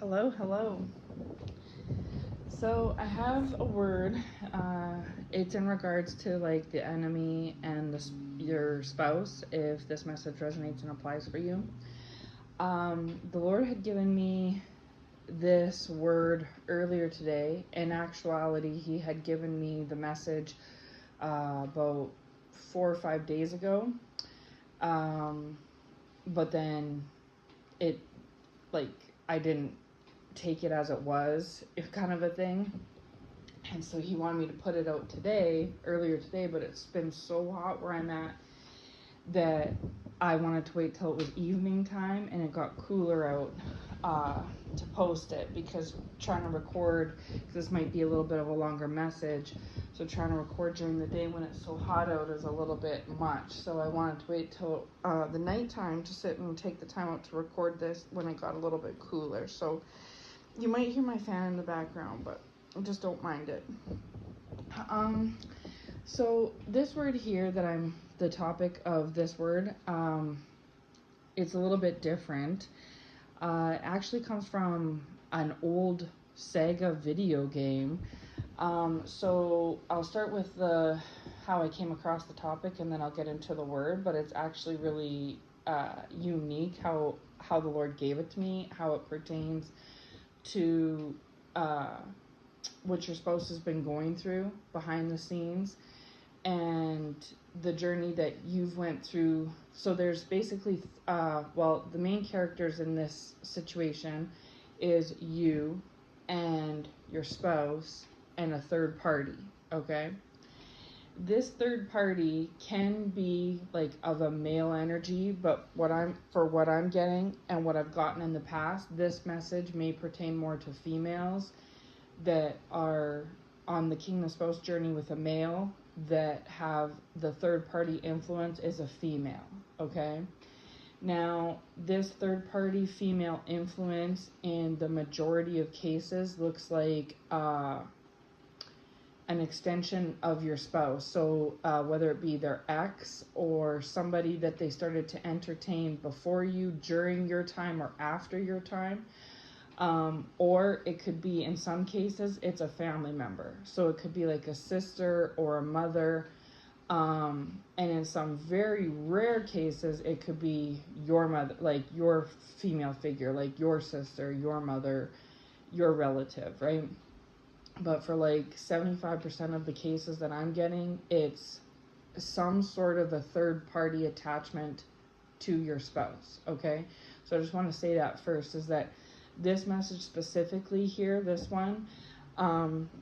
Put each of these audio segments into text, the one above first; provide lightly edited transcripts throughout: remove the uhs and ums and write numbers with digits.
Hello, hello. So I have a word. It's in regards to like the enemy and your spouse. If this message resonates and applies for you, the Lord had given me this word earlier today. In actuality, He had given me the message about 4 or 5 days ago. But then it like I didn't take it as it was, if kind of a thing. And so he wanted me to put it out earlier today, but it's been so hot where I'm at that I wanted to wait till it was evening time and it got cooler out to post it, because trying to record, this might be a little bit of a longer message, so trying to record during the day when it's so hot out is a little bit much. So I wanted to wait till the nighttime to sit and take the time out to record this when it got a little bit cooler. So you might hear my fan in the background, but just don't mind it. So this word here the topic of this word, it's a little bit different. It actually comes from an old Sega video game. So I'll start with how I came across the topic, and then I'll get into the word, but it's actually really unique how the Lord gave it to me, how it pertains to what your spouse has been going through behind the scenes and the journey that you've went through. So there's basically the main characters in this situation is you and your spouse and a third party. Okay, this third party can be like of a male energy, but what I'm getting and what I've gotten in the past, this message may pertain more to females that are on the king and spouse journey with a male, that have the third party influence is a female. Okay, now this third party female influence in the majority of cases looks like an extension of your spouse. So whether it be their ex or somebody that they started to entertain before you, during your time, or after your time, or it could be, in some cases, it's a family member. So it could be like a sister or a mother, and in some very rare cases, it could be your mother, like your female figure, like your sister, your mother, your relative, right? But for like 75% of the cases that I'm getting, it's some sort of a third party attachment to your spouse. Okay, so I just want to say that first, is that this message specifically here, this one,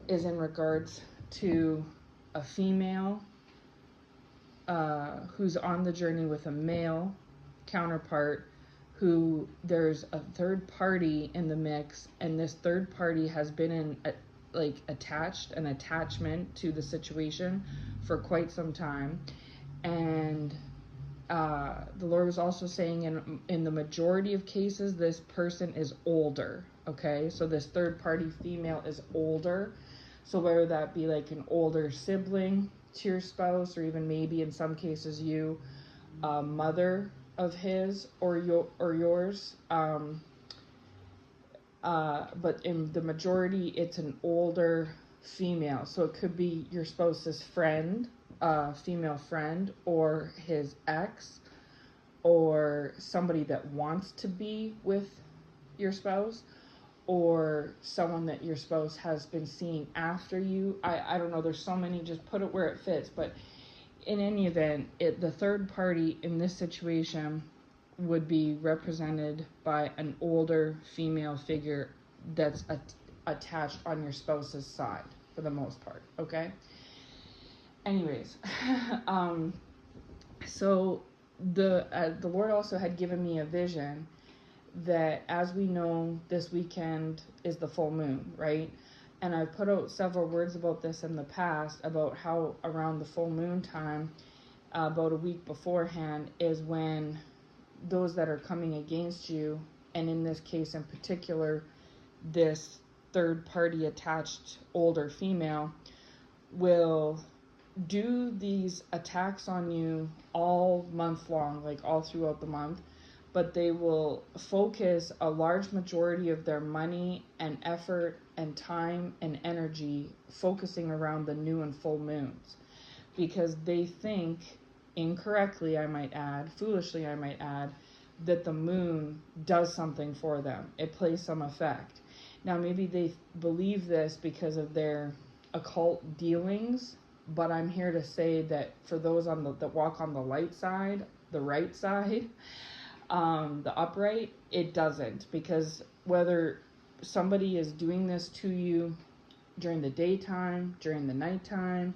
is in regards to a female who's on the journey with a male counterpart, who there's a third party in the mix, and this third party has been an attachment to the situation for quite some time. And the Lord was also saying in the majority of cases, this person is older. Okay, so this third party female is older. So whether that be like an older sibling to your spouse, or even maybe in some cases you, mother of his or yours. But in the majority, it's an older female. So it could be your spouse's friend, female friend, or his ex, or somebody that wants to be with your spouse, or someone that your spouse has been seeing after you. I don't know, there's so many, just put it where it fits. But in any event, the third party in this situation would be represented by an older female figure that's attached on your spouse's side for the most part. Okay, anyways, so the Lord also had given me a vision that, as we know, this weekend is the full moon, right? And I've put out several words about this in the past, about how around the full moon time, about a week beforehand, is when those that are coming against you, and in this case in particular, this third party attached older female, will do these attacks on you all month long, like all throughout the month. but they will focus a large majority of their money and effort and time and energy focusing around the new and full moons, because they think, incorrectly I might add, foolishly I might add, that the moon does something for them. It plays some effect. Now maybe they believe this because of their occult dealings, but I'm here to say that for those that walk on the light side, the right side, the upright, it doesn't, because whether somebody is doing this to you during the daytime, during the nighttime,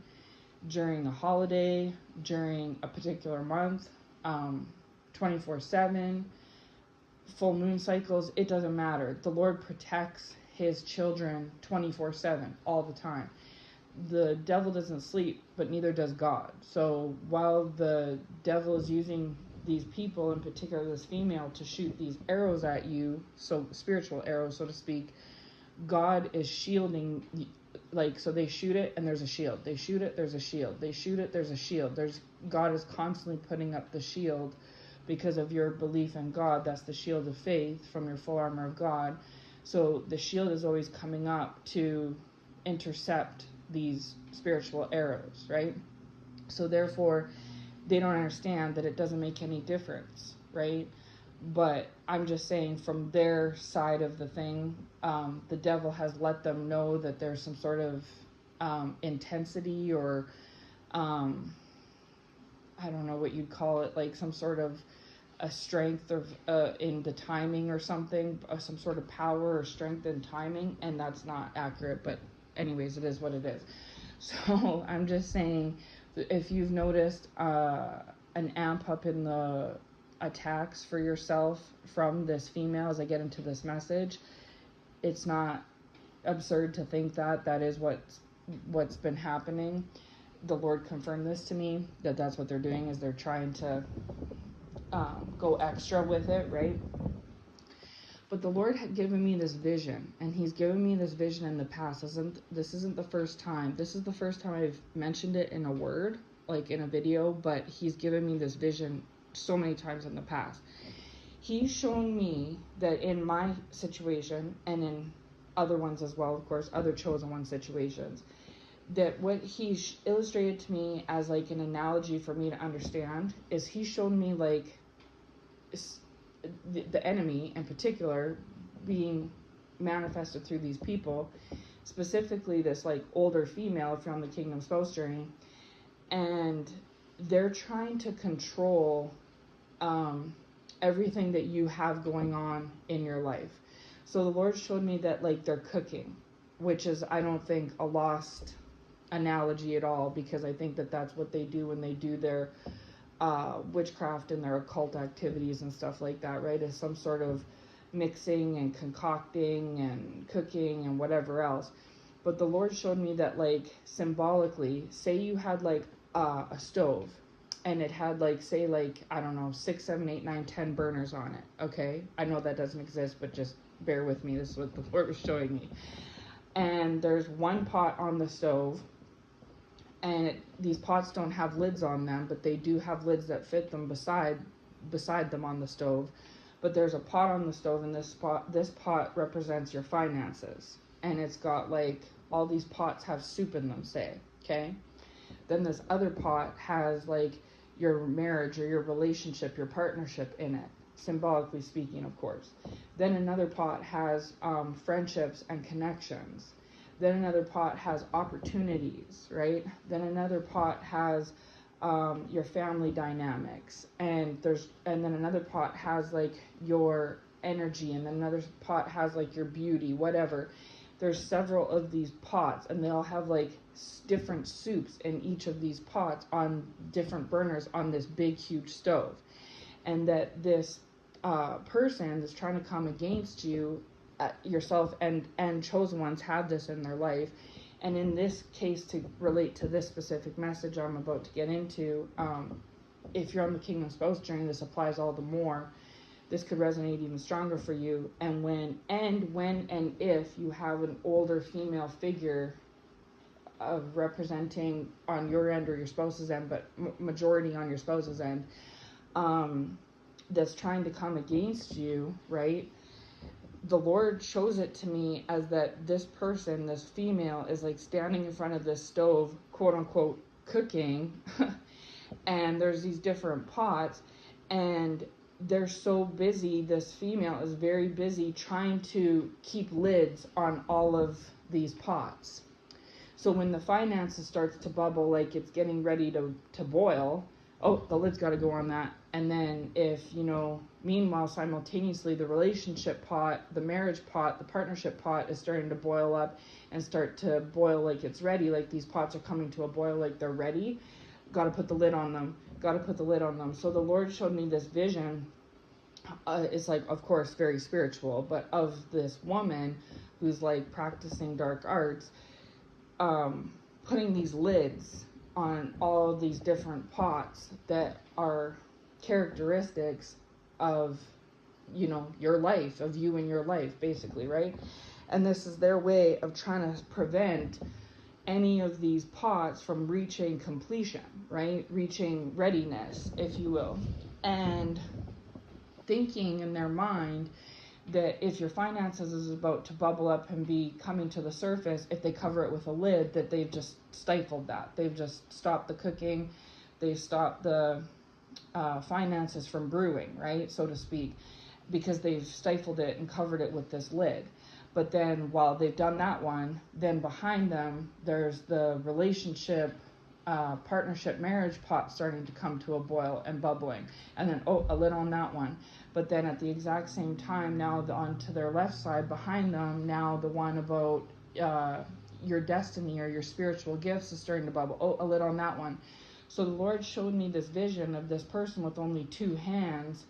during a holiday, during a particular month, 24/7, full moon cycles, it doesn't matter. The Lord protects his children 24/7, all the time. The devil doesn't sleep, but neither does God. So while the devil is using these people, in particular this female, to shoot these arrows at you, so spiritual arrows, so to speak, God is shielding. Like, so they shoot it and there's a shield. They shoot it, there's a shield. They shoot it, there's a shield. God is constantly putting up the shield because of your belief in God. That's the shield of faith from your full armor of God. So the shield is always coming up to intercept these spiritual arrows, right? So therefore, they don't understand that it doesn't make any difference, right? But I'm just saying, from their side of the thing, the devil has let them know that there's some sort of intensity, or I don't know what you'd call it, like some sort of a strength of in the timing or something, some sort of power or strength in timing, and that's not accurate. But anyways, it is what it is. So I'm just saying, if you've noticed an amp up in the attacks for yourself from this female as I get into this message, it's not absurd to think that that is what's been happening. The Lord confirmed this to me, that that's what they're doing, is they're trying to go extra with it, right? But the Lord had given me this vision, and he's given me this vision in the past. This isn't the first time. This is the first time I've mentioned it in a word, like in a video, but he's given me this vision so many times in the past. He's shown me that in my situation, and in other ones as well, of course, other chosen one situations, that what he illustrated to me as like an analogy for me to understand is he showed me like the enemy in particular being manifested through these people, specifically this like older female, if you're on the Kingdom Spouse journey, and they're trying to control everything that you have going on in your life. So the Lord showed me that like they're cooking, which is, I don't think, a lost analogy at all, because I think that that's what they do when they do their witchcraft and their occult activities and stuff like that, right? Is some sort of mixing and concocting and cooking and whatever else. But the Lord showed me that, like, symbolically, say you had like a stove, and it had like, say, like, I don't know, 6, 7, 8, 9, 10 burners on it. Okay, I know that doesn't exist, but just bear with me. This is what the Lord was showing me. And there's one pot on the stove, and these pots don't have lids on them, but they do have lids that fit them beside them on the stove. But there's a pot on the stove, and this pot represents your finances, and it's got like, all these pots have soup in them, say, okay? Then this other pot has like your marriage or your relationship, your partnership in it, symbolically speaking, of course. Then another pot has friendships and connections. Then another pot has opportunities, right? Then another pot has your family dynamics, and then another pot has like your energy, and then another pot has like your beauty, whatever. There's several of these pots, and they all have like different soups in each of these pots on different burners on this big, huge stove. And that this person that's trying to come against you, yourself and chosen ones, have this in their life. And in this case, to relate to this specific message I'm about to get into, if you're on the Kingdom Spouse journey, this applies all the more. This could resonate even stronger for you. And when and if you have an older female figure of representing on your end or your spouse's end, but majority on your spouse's end, that's trying to come against you, right? The Lord shows it to me as that this person, this female, is like standing in front of this stove, quote unquote, cooking, and there's these different pots, and they're so busy, this female is very busy trying to keep lids on all of these pots. So when the finances starts to bubble, like it's getting ready to boil, oh, the lid's got to go on that. And then if, meanwhile, simultaneously, the relationship pot, the marriage pot, the partnership pot is starting to boil up and start to boil like it's ready, like these pots are coming to a boil like they're ready, got to put the lid on them, got to put the lid on them. So the Lord showed me this vision. It's like, of course, very spiritual, but of this woman who's like practicing dark arts, putting these lids on all of these different pots that are characteristics of, your life, of you and your life, basically, right? And this is their way of trying to prevent any of these pots from reaching completion, right? Reaching readiness, if you will. And thinking in their mind that if your finances is about to bubble up and be coming to the surface, if they cover it with a lid, that they've just stifled that. They've just stopped the cooking. They've stopped the finances from brewing, right, so to speak, because they've stifled it and covered it with this lid. But then while they've done that one, then behind them, there's the relationship, partnership, marriage pot starting to come to a boil and bubbling. And then, a lid on that one. But then at the exact same time, now on to their left side behind them, now the one about your destiny or your spiritual gifts is starting to bubble. A lid on that one. So the Lord showed me this vision of this person with only 2 hands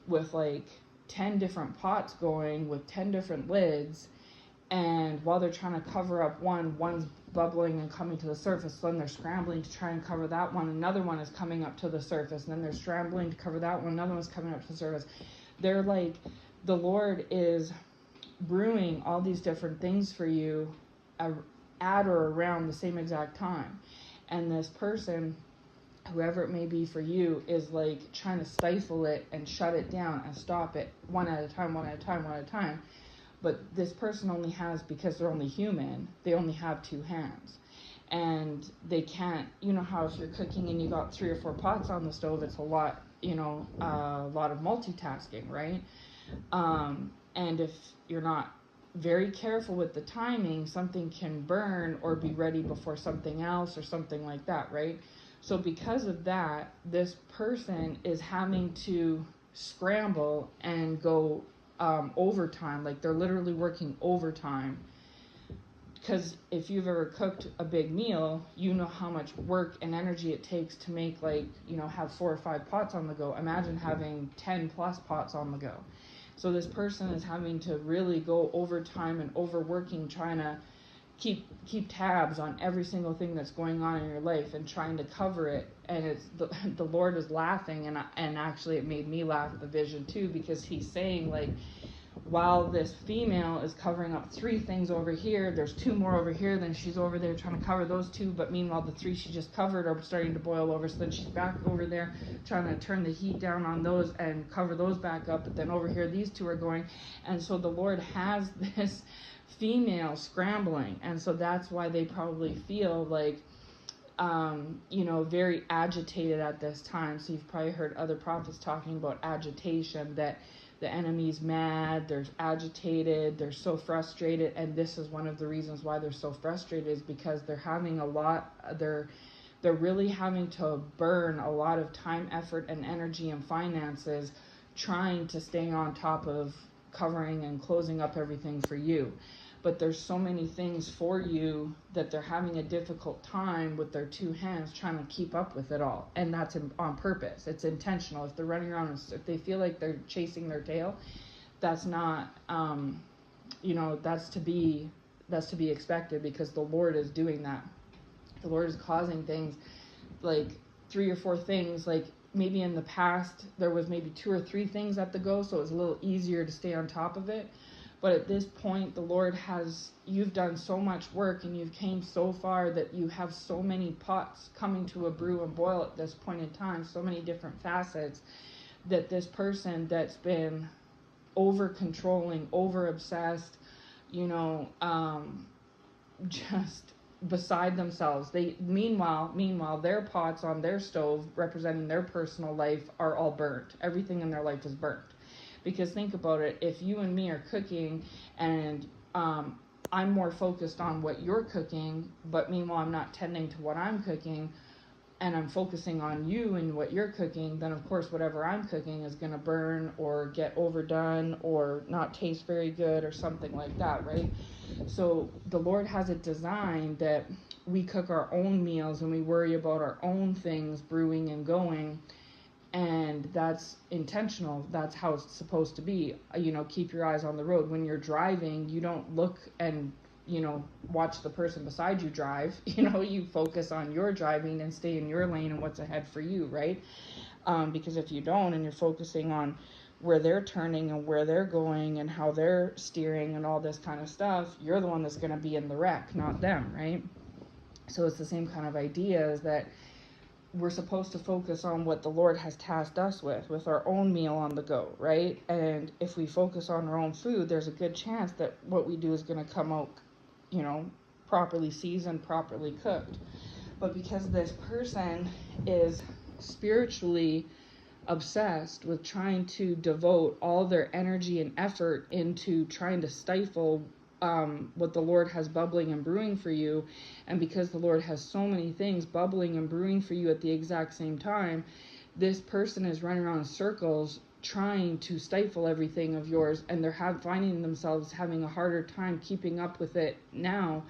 with like 10 different pots going with 10 different lids. And while they're trying to cover up one's bubbling and coming to the surface, then they're scrambling to try and cover that one. Another one is coming up to the surface, and then they're scrambling to cover that one. Another one's coming up to the surface. They're like, the Lord is brewing all these different things for you at or around the same exact time. And this person, whoever it may be for you, is like trying to stifle it and shut it down and stop it one at a time, one at a time, one at a time. But this person only has, because they're only human, they only have 2 hands. And they can't, how if you're cooking and you got 3 or 4 pots on the stove, it's a lot, a lot of multitasking, right? And if you're not very careful with the timing, something can burn or be ready before something else or something like that, right? So because of that, this person is having to scramble and go overtime, like they're literally working overtime. Because if you've ever cooked a big meal, you know how much work and energy it takes to make, like, have 4 or 5 pots on the go. Imagine having 10 plus pots on the go. So this person is having to really go overtime and overworking, trying to keep tabs on every single thing that's going on in your life and trying to cover it. And it's the Lord is laughing, and actually it made me laugh, the vision too, because he's saying, like, while this female is covering up 3 things over here, there's 2 more over here, then she's over there trying to cover those 2, but meanwhile the 3 she just covered are starting to boil over, so then she's back over there trying to turn the heat down on those and cover those back up, but then over here these 2 are going. And so the Lord has this female scrambling, and so that's why they probably feel like very agitated at this time. So you've probably heard other prophets talking about agitation, that the enemy's mad, they're agitated, they're so frustrated, and this is one of the reasons why they're so frustrated, is because they're having they're really having to burn a lot of time, effort, and energy and finances trying to stay on top of covering and closing up everything for you. But there's so many things for you that they're having a difficult time with their 2 hands trying to keep up with it all. And that's on purpose. It's intentional. If they're running around, if they feel like they're chasing their tail, that's not, that's to be expected, because the Lord is doing that. The Lord is causing things, like 3 or 4 things, like maybe in the past there was maybe 2 or 3 things at the go, so it was a little easier to stay on top of it. But at this point, the Lord you've done so much work and you've came so far that you have so many pots coming to a brew and boil at this point in time, so many different facets, that this person that's been over controlling, over obsessed, you know, just beside themselves. They meanwhile their pots on their stove representing their personal life are all burnt. Everything in their life is burnt. Because think about it, if you and me are cooking and I'm more focused on what you're cooking, but meanwhile I'm not tending to what I'm cooking, and I'm focusing on you and what you're cooking, then of course whatever I'm cooking is going to burn or get overdone or not taste very good or something like that, right? So the Lord has it designed that we cook our own meals and we worry about our own things brewing and going, and that's intentional. That's how it's supposed to be. You know, keep your eyes on the road. When you're driving, you don't look and, you know, watch the person beside you drive. You know, you focus on your driving and stay in your lane and what's ahead for you, right? Because if you don't and you're focusing on where they're turning and where they're going and how they're steering and all this kind of stuff, you're the one that's going to be in the wreck, not them, right? So it's the same kind of idea, is that we're supposed to focus on what the Lord has tasked us with our own meal on the go, right? And if we focus on our own food, there's a good chance that what we do is going to come out, you know, properly seasoned, properly cooked. But because this person is spiritually obsessed with trying to devote all their energy and effort into trying to stifle what the Lord has bubbling and brewing for you, and because the Lord has so many things bubbling and brewing for you at the exact same time, this person is running around in circles trying to stifle everything of yours, and they're finding themselves having a harder time keeping up with it now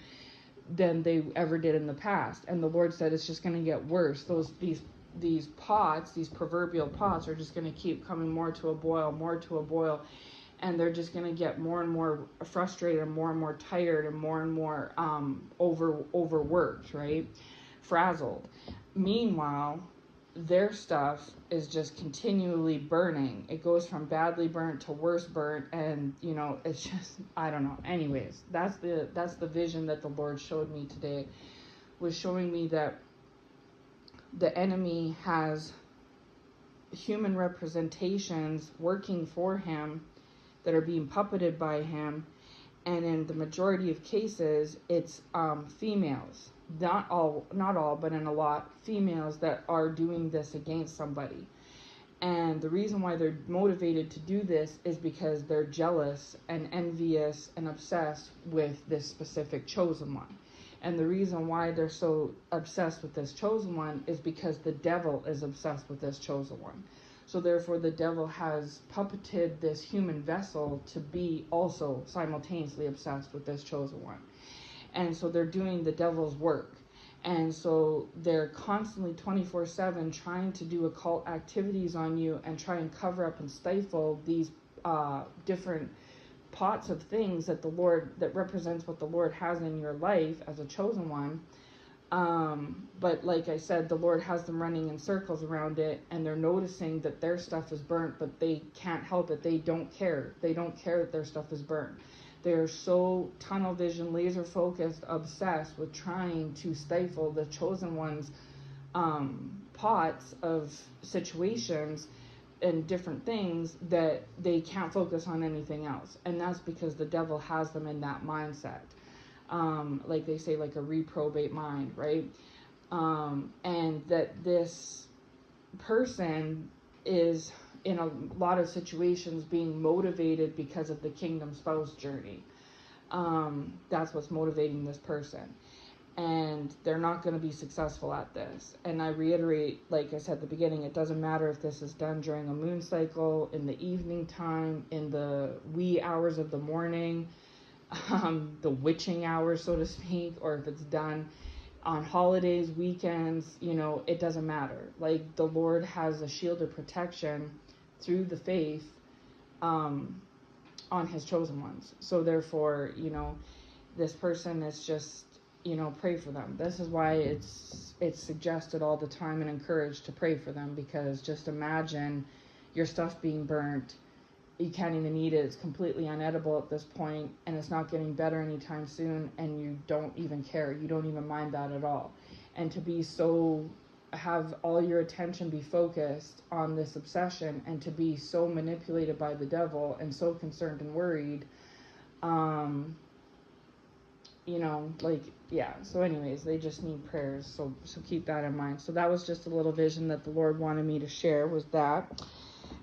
than they ever did in the past. And the Lord said it's just going to get worse. These pots, these proverbial pots, are just going to keep coming more to a boil, and they're just going to get more and more frustrated and more tired and more overworked, right? Frazzled. Meanwhile, their stuff is just continually burning. It goes from badly burnt to worse burnt, and you know, it's just, I don't know. Anyways, that's the vision that the Lord showed me today, was showing me that the enemy has human representations working for him that are being puppeted by him, and in the majority of cases it's females, not all, but in a lot, females that are doing this against somebody. And the reason why they're motivated to do this is because they're jealous and envious and obsessed with this specific chosen one. And the reason why they're so obsessed with this chosen one is because the devil is obsessed with this chosen one. So therefore the devil has puppeted this human vessel to be also simultaneously obsessed with this chosen one. And so they're doing the devil's work. And so they're constantly 24/7 trying to do occult activities on you and try and cover up and stifle these different pots of things that the Lord, that represents what the Lord has in your life as a chosen one. But like I said, the Lord has them running in circles around it, and they're noticing that their stuff is burnt, but they can't help it. They don't care. They don't care that their stuff is burnt. They're so tunnel vision, laser focused, obsessed with trying to stifle the chosen one's pots of situations and different things that they can't focus on anything else. And that's because the devil has them in that mindset. Like they say, like a reprobate mind, right? And that this person is in a lot of situations being motivated because of the kingdom spouse journey. That's what's motivating this person. And they're not going to be successful at this. And I reiterate, like I said at the beginning, it doesn't matter if this is done during a moon cycle, in the evening time, in the wee hours of the morning, the witching hours, so to speak, or if it's done on holidays, weekends, you know, it doesn't matter. Like, the Lord has a shield of protection through the faith on his chosen ones. So therefore, you know, this person is just, you know, pray for them. This is why it's suggested all the time and encouraged to pray for them, because just imagine your stuff being burnt. You can't even eat it. It's completely unedible at this point, and it's not getting better anytime soon, and you don't even care. You don't even mind that at all. And to be so have all your attention be focused on this obsession and to be so manipulated by the devil and so concerned and worried. You know, like, yeah. So anyways, they just need prayers. So keep that in mind. So that was just a little vision that the Lord wanted me to share, was that.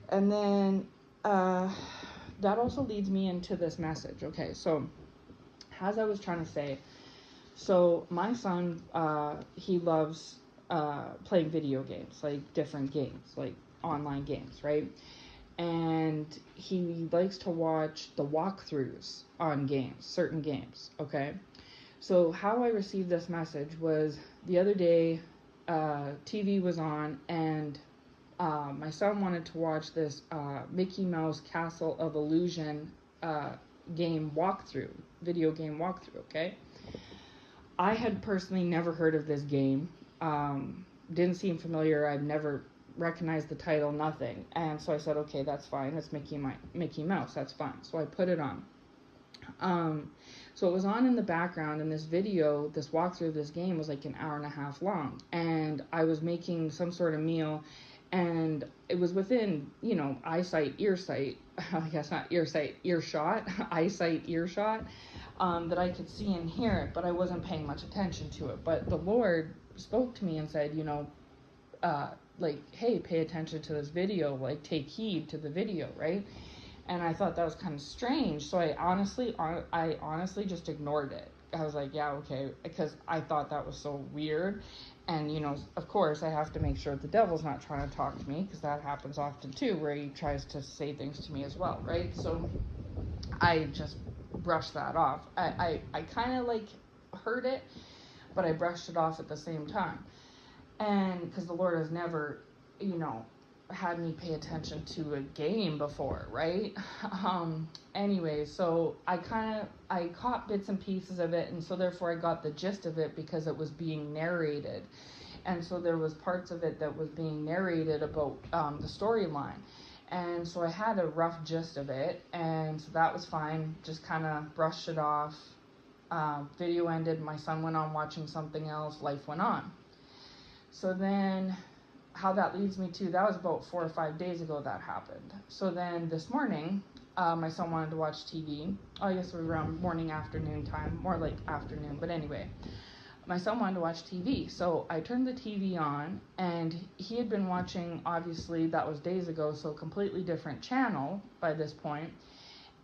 And then that also leads me into this message. Okay, so as I was trying to say, so my son, he loves playing video games, like different games, like online games, right? And he likes to watch the walkthroughs on games, certain games, okay? So how I received this message was the other day, TV was on, and my son wanted to watch this Mickey Mouse Castle of Illusion game walkthrough, video game walkthrough, okay? I had personally never heard of this game. Didn't seem familiar. I've never recognized the title, nothing. And so I said, okay, that's fine. It's Mickey Mouse. That's fine. So I put it on. So it was on in the background, and this video, this walkthrough of this game was like an hour and a half long. And I was making some sort of meal, and it was within, you know, eyesight, earsight, I guess not earsight, earshot, eyesight, earshot, that I could see and hear it, but I wasn't paying much attention to it. But the Lord spoke to me and said, you know, like, hey, pay attention to this video, like, take heed to the video, right? And I thought that was kind of strange, so I honestly just ignored it. I was like, yeah, okay, because I thought that was so weird. And, you know, of course, I have to make sure the devil's not trying to talk to me, because that happens often too, where he tries to say things to me as well, right? So I just brushed that off. I kind of like heard it, but I brushed it off at the same time. And because the Lord has never, you know, had me pay attention to a game before, right? Anyway, so I caught bits and pieces of it, and so therefore I got the gist of it because it was being narrated. And so there was parts of it that was being narrated about the storyline. And so I had a rough gist of it, and so that was fine. Just kind of brushed it off. Video ended, my son went on watching something else, life went on. So then, how that leads me to, that was about 4 or 5 days ago that happened. So then this morning, my son wanted to watch TV. Oh, I guess it was around morning, afternoon time, more like afternoon, but anyway. My son wanted to watch TV, so I turned the TV on, and he had been watching, obviously, that was days ago, so a completely different channel by this point,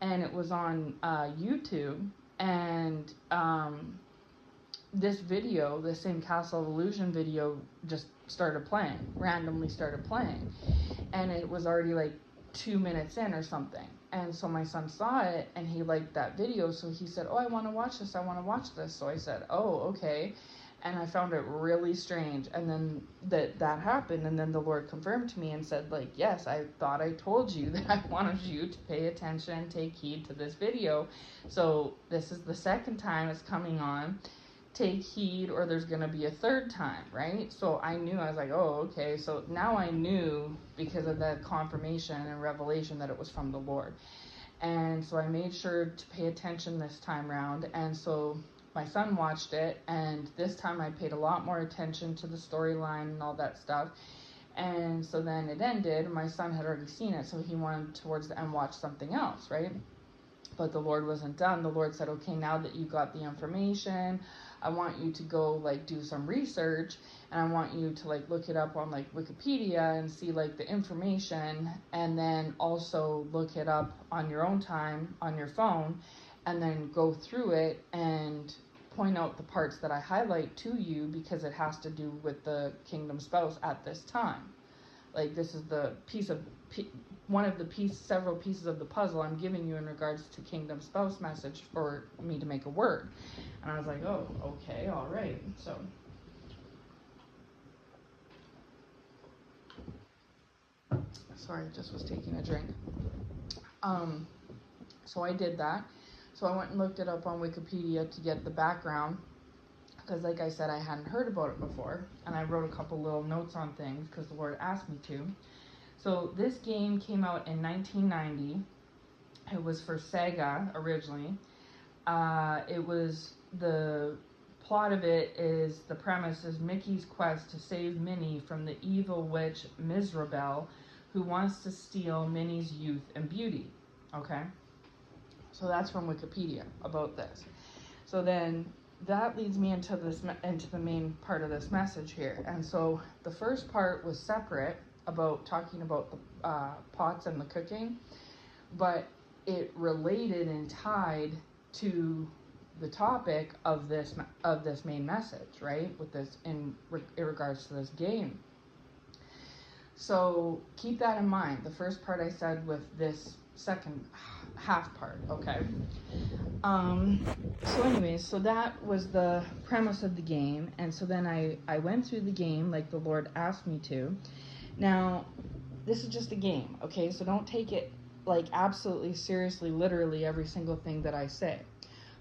and it was on YouTube, and this video, the same Castle of Illusion video, just randomly started playing, and it was already like 2 minutes in or something. And so my son saw it, and he liked that video, so he said, oh, I want to watch this. So I said, oh, okay. And I found it really strange. And then that happened, and then the Lord confirmed to me and said, like, yes, I thought I told you that I wanted you to pay attention, take heed to this video. So this is the second time it's coming on. Take heed, or there's going to be a third time, right? So I knew, I was like, oh, okay. So now I knew, because of that confirmation and revelation, that it was from the Lord. And so I made sure to pay attention this time around. And so my son watched it, and this time I paid a lot more attention to the storyline and all that stuff. And so then it ended. My son had already seen it, so he wanted towards the end watch something else, right? But the Lord wasn't done. The Lord said, okay, now that you got the information, I want you to go, like, do some research, and I want you to, like, look it up on, like, Wikipedia and see, like, the information, and then also look it up on your own time on your phone, and then go through it and point out the parts that I highlight to you, because it has to do with the kingdom spouse at this time. Like, this is the several pieces of the puzzle I'm giving you in regards to kingdom spouse message for me to make a word. And I was like, oh, okay, all right. So sorry, I just was taking a drink. So I did that. So I went and looked it up on Wikipedia to get the background, because like I said, I hadn't heard about it before, and I wrote a couple little notes on things because the Lord asked me to. So this game came out in 1990. It was for Sega originally. It was the plot of it is, the premise is Mickey's quest to save Minnie from the evil witch Mizrabel, who wants to steal Minnie's youth and beauty. Okay? So that's from Wikipedia about this. So then that leads me into the main part of this message here. And so the first part was separate, about talking about the pots and the cooking, but it related and tied to the topic of this main message, right? With this in regards to this game. So keep that in mind. The first part I said with this second half part, okay? So anyways, so that was the premise of the game, and so then I went through the game like the Lord asked me to. Now, this is just a game, okay? So don't take it like absolutely seriously, literally every single thing that I say.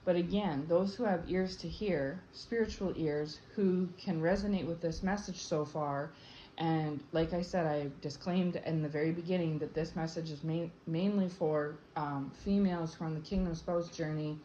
But again, those who have ears to hear, spiritual ears, who can resonate with this message so far, and like I said, I disclaimed in the very beginning that this message is mainly for females who are on the Kingdom Spouse journey,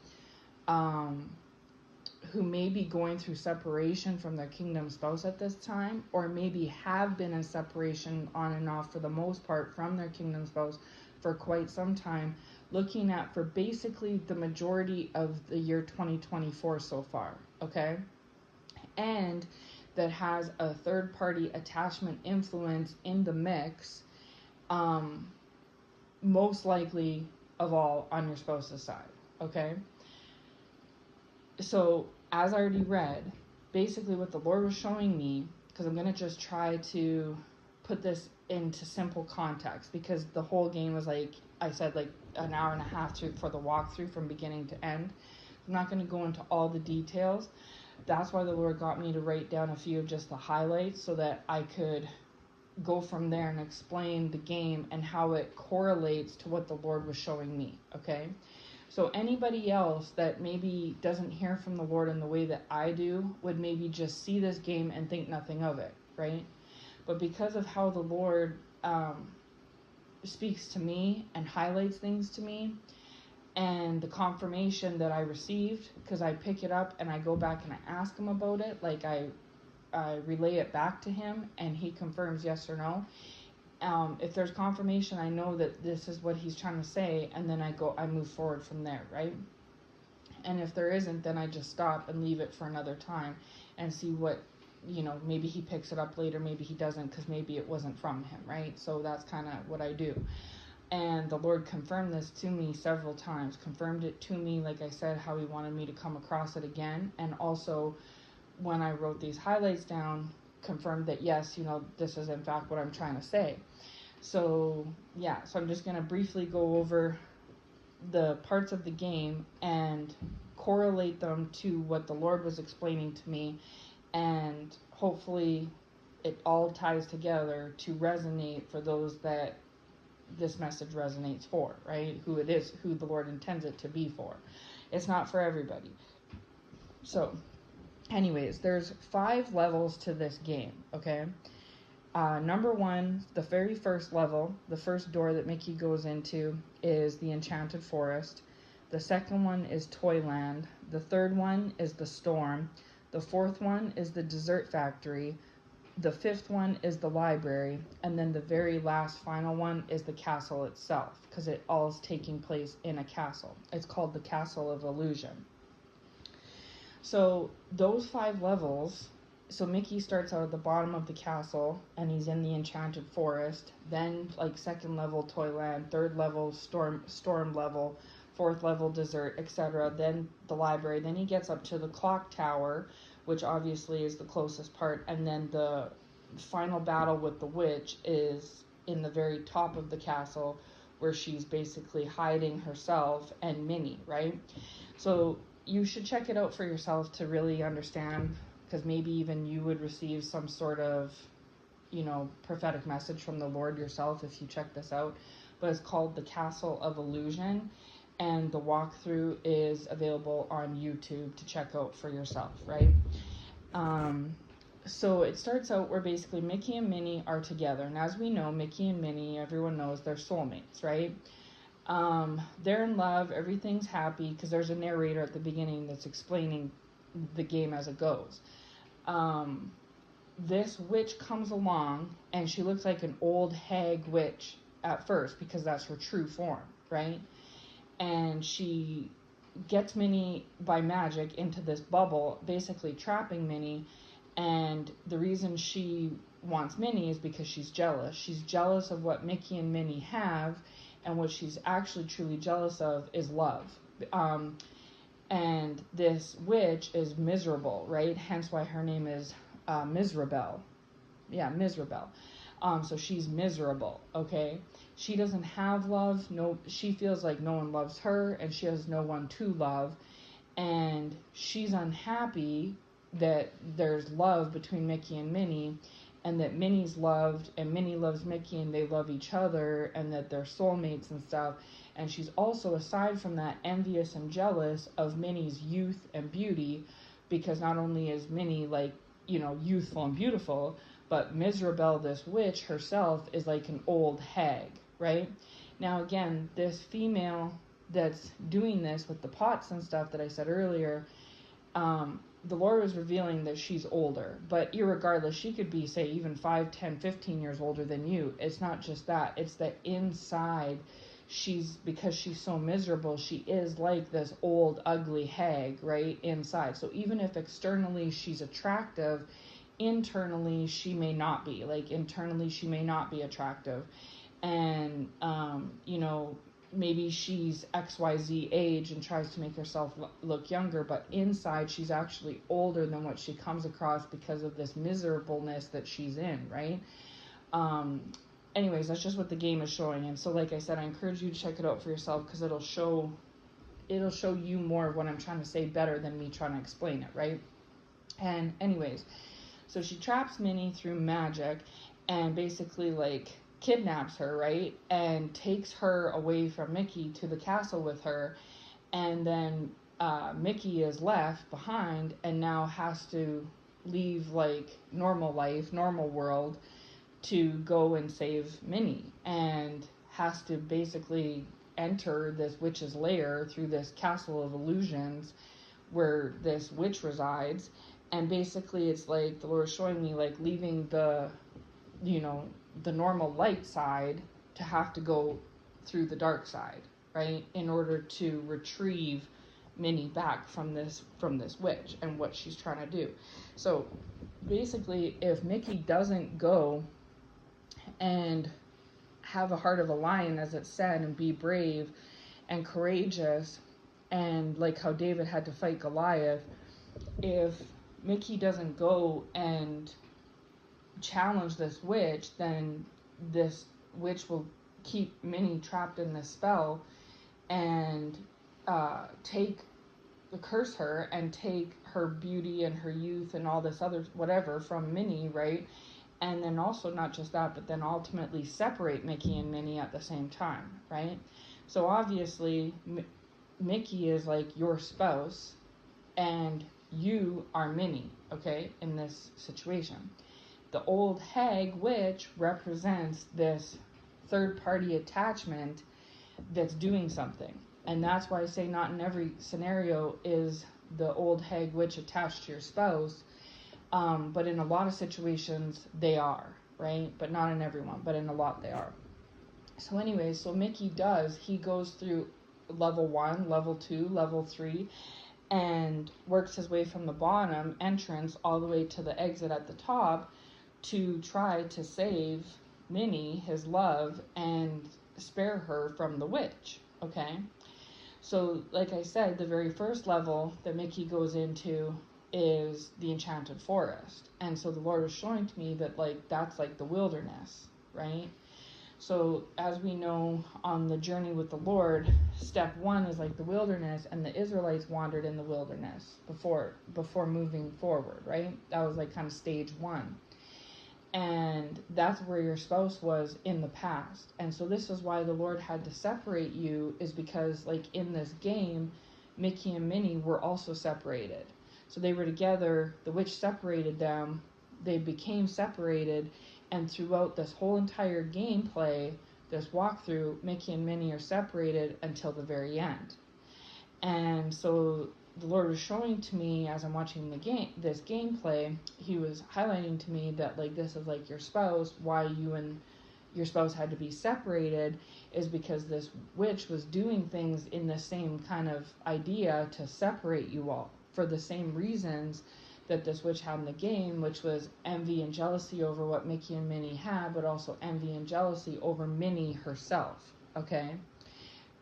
who may be going through separation from their Kingdom Spouse at this time, or maybe have been in separation on and off for the most part from their Kingdom Spouse for quite some time, looking at for basically the majority of the year 2024 so far, okay? And that has a third-party attachment influence in the mix, most likely of all on your spouse's side, okay? So, as I already read, basically what the Lord was showing me, because I'm going to just try to put this into simple context, because the whole game was, like I said, like an hour and a half for the walkthrough from beginning to end. I'm not going to go into all the details. That's why the Lord got me to write down a few of just the highlights so that I could go from there and explain the game and how it correlates to what the Lord was showing me, okay? So anybody else that maybe doesn't hear from the Lord in the way that I do would maybe just see this game and think nothing of it, right? But because of how the Lord speaks to me and highlights things to me, and the confirmation that I received, because I pick it up and I go back and I ask him about it, like I relay it back to him and he confirms yes or no. If there's confirmation, I know that this is what he's trying to say, and then I move forward from there, right? And if there isn't, then I just stop and leave it for another time and see what, maybe he picks it up later, maybe he doesn't, because maybe it wasn't from him, right? So that's kind of what I do. And the Lord confirmed this to me several times, confirmed it to me, like I said, how he wanted me to come across it again. And also, when I wrote these highlights down, confirmed that, yes, this is in fact what I'm trying to say. So, yeah, so I'm just going to briefly go over the parts of the game and correlate them to what the Lord was explaining to me. And hopefully it all ties together to resonate for those that this message resonates for, right? Who the Lord intends it to be for. It's not for everybody. So, anyways, there's 5 levels to this game, okay? Number 1, the very first level, the first door that Mickey goes into is the Enchanted Forest. The second one is Toyland. The third one is the Storm. The fourth one is the Dessert Factory. The fifth one is the library, and then the very last final one is the castle itself, because it all is taking place in a castle. It's called the Castle of Illusion. So those 5 levels, so Mickey starts out at the bottom of the castle, and he's in the Enchanted Forest, then like second level Toyland, third level storm level, fourth level Dessert, etc., then the library, then he gets up to the clock tower, which obviously is the closest part, and then the final battle with the witch is in the very top of the castle, where she's basically hiding herself and Minnie, right? So you should check it out for yourself to really understand, because maybe even you would receive some sort of, prophetic message from the Lord yourself if you check this out. But it's called the Castle of Illusion, and the walkthrough is available on YouTube to check out for yourself, right? So it starts out where basically Mickey and Minnie are together. And as we know, Mickey and Minnie, everyone knows they're soulmates, right? They're in love, everything's happy, because there's a narrator at the beginning that's explaining the game as it goes. This witch comes along, and she looks like an old hag witch at first, because that's her true form, right? And she gets Minnie by magic into this bubble, basically trapping Minnie. And the reason she wants Minnie is because she's jealous. She's jealous of what Mickey and Minnie have, and what she's actually truly jealous of is love. And this witch is miserable, right? Hence why her name is Mizrabel. Yeah, Mizrabel. So she's miserable, okay? She doesn't have love. No, she feels like no one loves her, and she has no one to love. And she's unhappy that there's love between Mickey and Minnie, and that Minnie's loved, and Minnie loves Mickey, and they love each other, and that they're soulmates and stuff. And she's also, aside from that, envious and jealous of Minnie's youth and beauty, because not only is Minnie, like, you know, youthful and beautiful, but Mizrabel, this witch herself, is like an old hag, right? Now, again, this female that's doing this with the pots and stuff that I said earlier, the Lord was revealing that she's older, but irregardless, she could be, say, even 5, 10, 15 years older than you. It's not just that. It's that inside, because she's so miserable, she is like this old, ugly hag, right, inside. So even if externally she's attractive, internally she may not be. Like, internally she may not be attractive. And, you know, maybe she's XYZ age and tries to make herself look younger, but inside she's actually older than what she comes across because of this miserableness that she's in, right? Anyways, that's just what the game is showing. And so, like I said, I encourage you to check it out for yourself, because it'll show you more of what I'm trying to say better than me trying to explain it, right? And anyways, so she traps Minnie through magic and basically, like, kidnaps her, right? And takes her away from Mickey to the castle with her. And then Mickey is left behind and now has to leave, like, normal life, normal world, to go and save Minnie. And has to basically enter this witch's lair through this castle of illusions where this witch resides. And basically it's like the Lord is showing me, like, leaving the, you know, the normal light side to have to go through the dark side, right, in order to retrieve Minnie back from this witch and what she's trying to do. So basically, if Mickey doesn't go and have a heart of a lion, as it said, and be brave and courageous, and like how David had to fight Goliath, if Mickey doesn't go and challenge this witch, then this witch will keep Minnie trapped in this spell and curse her and take her beauty and her youth and all this other whatever from Minnie, right? And then also, not just that, but then ultimately separate Mickey and Minnie at the same time, right? So obviously Mickey is like your spouse and you are Minnie, okay, in this situation. The old hag witch represents this third-party attachment that's doing something. And that's why I say not in every scenario is the old hag witch attached to your spouse. But in a lot of situations, they are, right? But not in everyone, but in a lot they are. So anyways, so Mickey he goes through level 1, level 2, level 3, and works his way from the bottom entrance all the way to the exit at the top, to try to save Minnie, his love, and spare her from the witch, okay? So, like I said, the very first level that Mickey goes into is the Enchanted Forest. And so the Lord was showing to me that, like, that's like the wilderness, right? So, as we know on the journey with the Lord, step 1 is like the wilderness, and the Israelites wandered in the wilderness before moving forward, right? That was like kind of stage 1. And that's where your spouse was in the past. And so this is why the Lord had to separate you, is because, like, in this game, Mickey and Minnie were also separated. So they were together, the witch separated them, they became separated, and throughout this whole entire gameplay, this walkthrough, Mickey and Minnie are separated until the very end. And so the Lord was showing to me as I'm watching this gameplay, he was highlighting to me that like this is like your spouse, why you and your spouse had to be separated is because this witch was doing things in the same kind of idea to separate you all for the same reasons that this witch had in the game, which was envy and jealousy over what Mickey and Minnie had, but also envy and jealousy over Minnie herself, okay?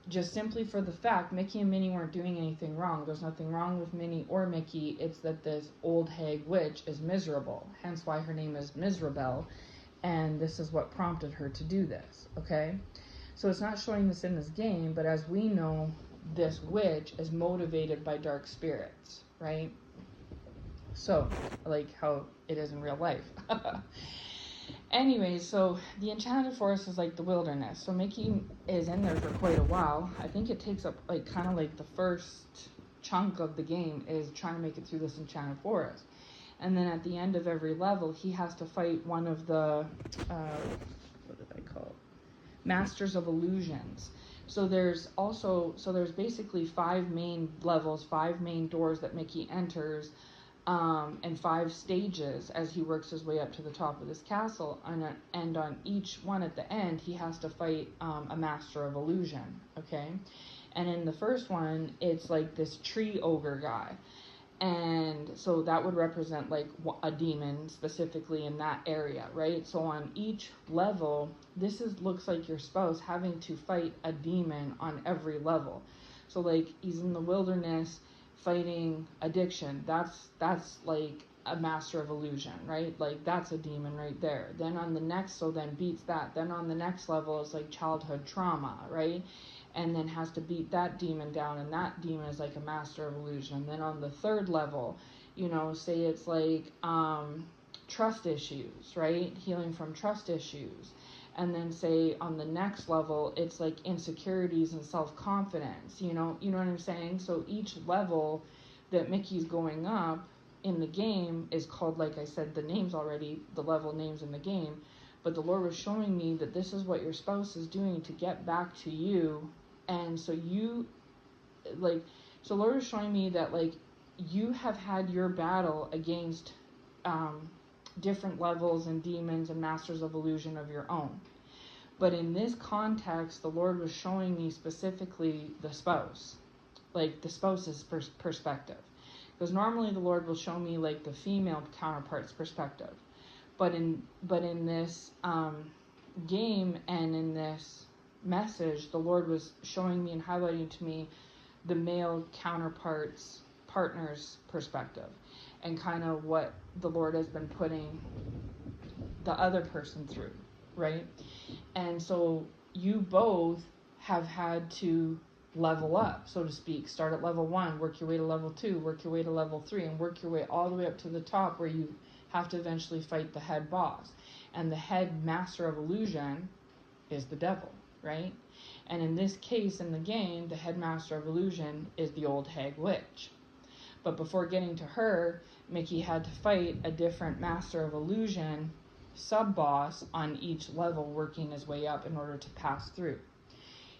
Just simply for the fact Mickey and Minnie weren't doing anything wrong. There's nothing wrong with Minnie or Mickey. It's that this old hag witch is miserable, hence why her name is Miserable, and this is what prompted her to do this, okay? So it's not showing this in this game, but as we know, this witch is motivated by dark spirits, right? So, like how it is in real life. Anyways, so the Enchanted Forest is like the wilderness. So Mickey is in there for quite a while. I think it takes up like kind of like the first chunk of the game is trying to make it through this Enchanted Forest. And then at the end of every level, he has to fight one of the, what did I call it? Masters of Illusions. So there's basically 5 main levels, 5 main doors that Mickey enters, and 5 stages as he works his way up to the top of this castle. And on each one at the end, he has to fight a Master of Illusion, okay? And in the first one, it's like this tree ogre guy. And so that would represent like a demon specifically in that area, right? So on each level, looks like your spouse having to fight a demon on every level. So like he's in the wilderness fighting addiction. That's like a Master of Illusion, right? Like that's a demon right there. Then on the next, then beats that. Then on the next level is like childhood trauma, right? And then has to beat that demon down, and that demon is like a Master of Illusion. And then on the third level, say it's like trust issues, right? Healing from trust issues. And then say on the next level, it's like insecurities and self-confidence, you know what I'm saying? So each level that Mickey's going up in the game is called, like I said, the names already, the level names in the game. But the Lord was showing me that this is what your spouse is doing to get back to you. And so so Lord was showing me that like you have had your battle against different levels and demons and Masters of Illusion of your own. But in this context, the Lord was showing me specifically the spouse, like the spouse's perspective. Because normally the Lord will show me like the female counterpart's perspective. But in this game and in this message, the Lord was showing me and highlighting to me the male partner's perspective, and kind of what the Lord has been putting the other person through, right? And so you both have had to level up, so to speak. Start at level 1, work your way to level 2, work your way to level 3, and work your way all the way up to the top where you have to eventually fight the head boss. And the head Master of Illusion is the devil, right? And in this case, in the game, the head Master of Illusion is the old hag witch. But before getting to her, Mickey had to fight a different Master of Illusion sub-boss on each level, working his way up in order to pass through.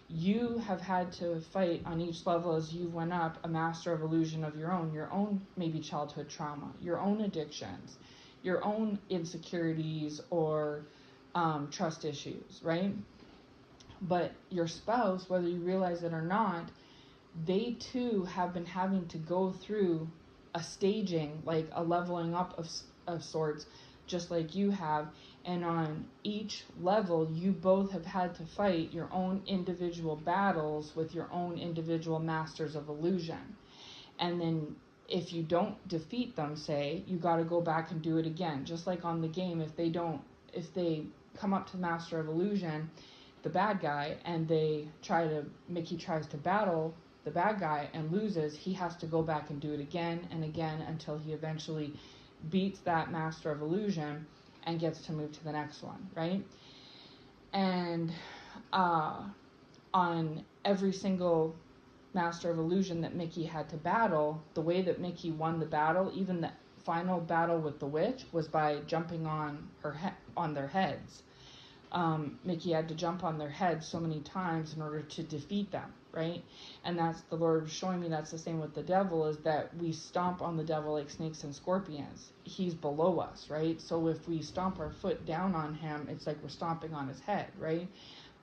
You have had to fight on each level as you went up a Master of Illusion of your own maybe childhood trauma, your own addictions, your own insecurities or trust issues, right? But your spouse, whether you realize it or not, they too have been having to go through a staging, like a leveling up of sorts, just like you have. And on each level, you both have had to fight your own individual battles with your own individual Masters of Illusion. And then if you don't defeat them, say, you got to go back and do it again. Just like on the game, if they come up to Master of Illusion, the bad guy, and Mickey tries to battle the bad guy and loses, he has to go back and do it again and again until he eventually beats that Master of Illusion and gets to move to the next one, right? And on every single Master of Illusion that Mickey had to battle, the way that Mickey won the battle, even the final battle with the witch, was by jumping on their heads. Mickey had to jump on their heads so many times in order to defeat them. right? And that's the Lord was showing me that's the same with the devil, is that we stomp on the devil like snakes and scorpions. He's below us, right? So if we stomp our foot down on him, it's like we're stomping on his head, right?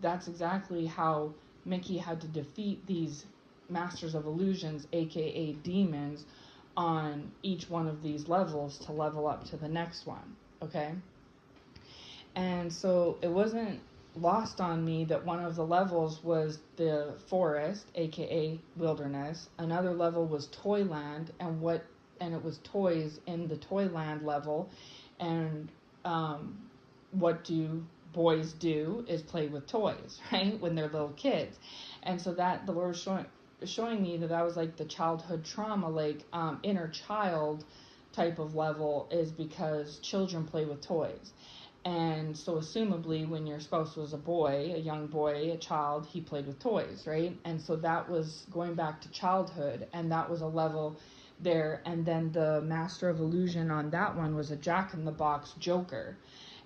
That's exactly how Mickey had to defeat these masters of illusions, aka demons, on each one of these levels to level up to the next one, okay? And so it wasn't lost on me that one of the levels was the forest, aka wilderness. Another level was Toyland, and it was toys in the Toyland level. And what do boys do is play with toys, right? When they're little kids. And so that the Lord was showing me that was like the childhood trauma, like inner child type of level, is because children play with toys. And so assumably when your spouse was a boy, a young boy, a child, he played with toys, right? And so that was going back to childhood, and that was a level there. And then the master of illusion on that one was a jack-in-the-box joker,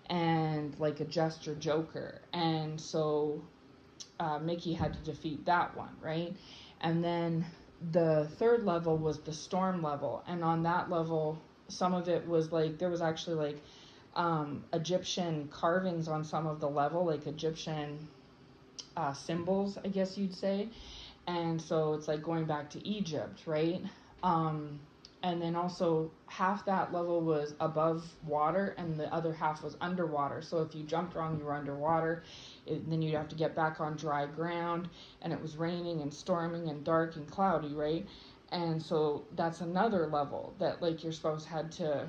and like a jester joker. And so Mickey had to defeat that one, right? And then the third level was the storm level, and on that level, some of it was like, there was actually like Egyptian carvings on some of the level, like Egyptian symbols, I guess you'd say. And so it's like going back to Egypt, right? And then also half that level was above water and the other half was underwater. So if you jumped wrong, you were underwater. Then you'd have to get back on dry ground, and it was raining and storming and dark and cloudy, right? And so that's another level that like your spouse had to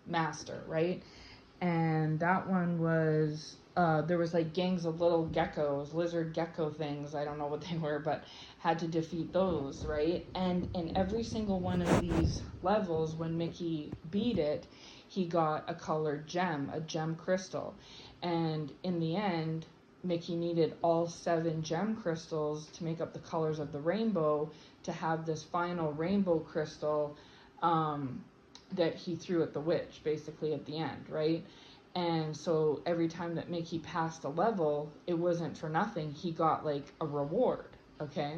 master, right? And that one was there was like gangs of little geckos, lizard gecko things, I don't know what they were, but had to defeat those, right? And in every single one of these levels, when Mickey beat it, he got a colored gem, a gem crystal. And in the end, Mickey needed all 7 gem crystals to make up the colors of the rainbow to have this final rainbow crystal that he threw at the witch, basically, at the end, right? And so every time that Mickey passed a level, it wasn't for nothing. He got like a reward, okay?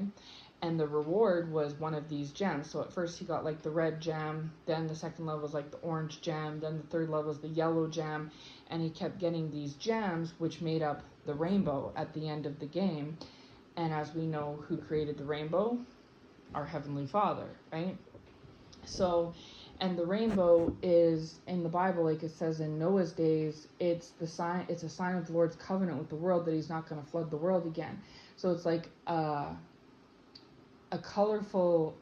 And the reward was one of these gems. So at first he got like the red gem, then the second level was like the orange gem, then the third level was the yellow gem, and he kept getting these gems, which made up the rainbow at the end of the game. And as we know, who created the rainbow? Our Heavenly Father, right? So, and the rainbow is in the Bible, like it says in Noah's days, it's a sign of the Lord's covenant with the world, that he's not going to flood the world again. So it's like a colorful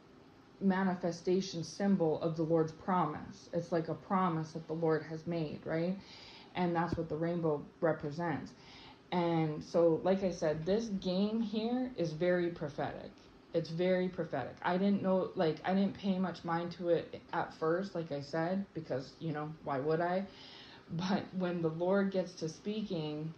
manifestation symbol of the Lord's promise. It's like a promise that the Lord has made, right? And that's what the rainbow represents. And so, like I said, this game here is very prophetic. It's very prophetic. I didn't know, like, I didn't pay much mind to it at first, like I said, because, you know, why would I? But when the Lord gets to speaking,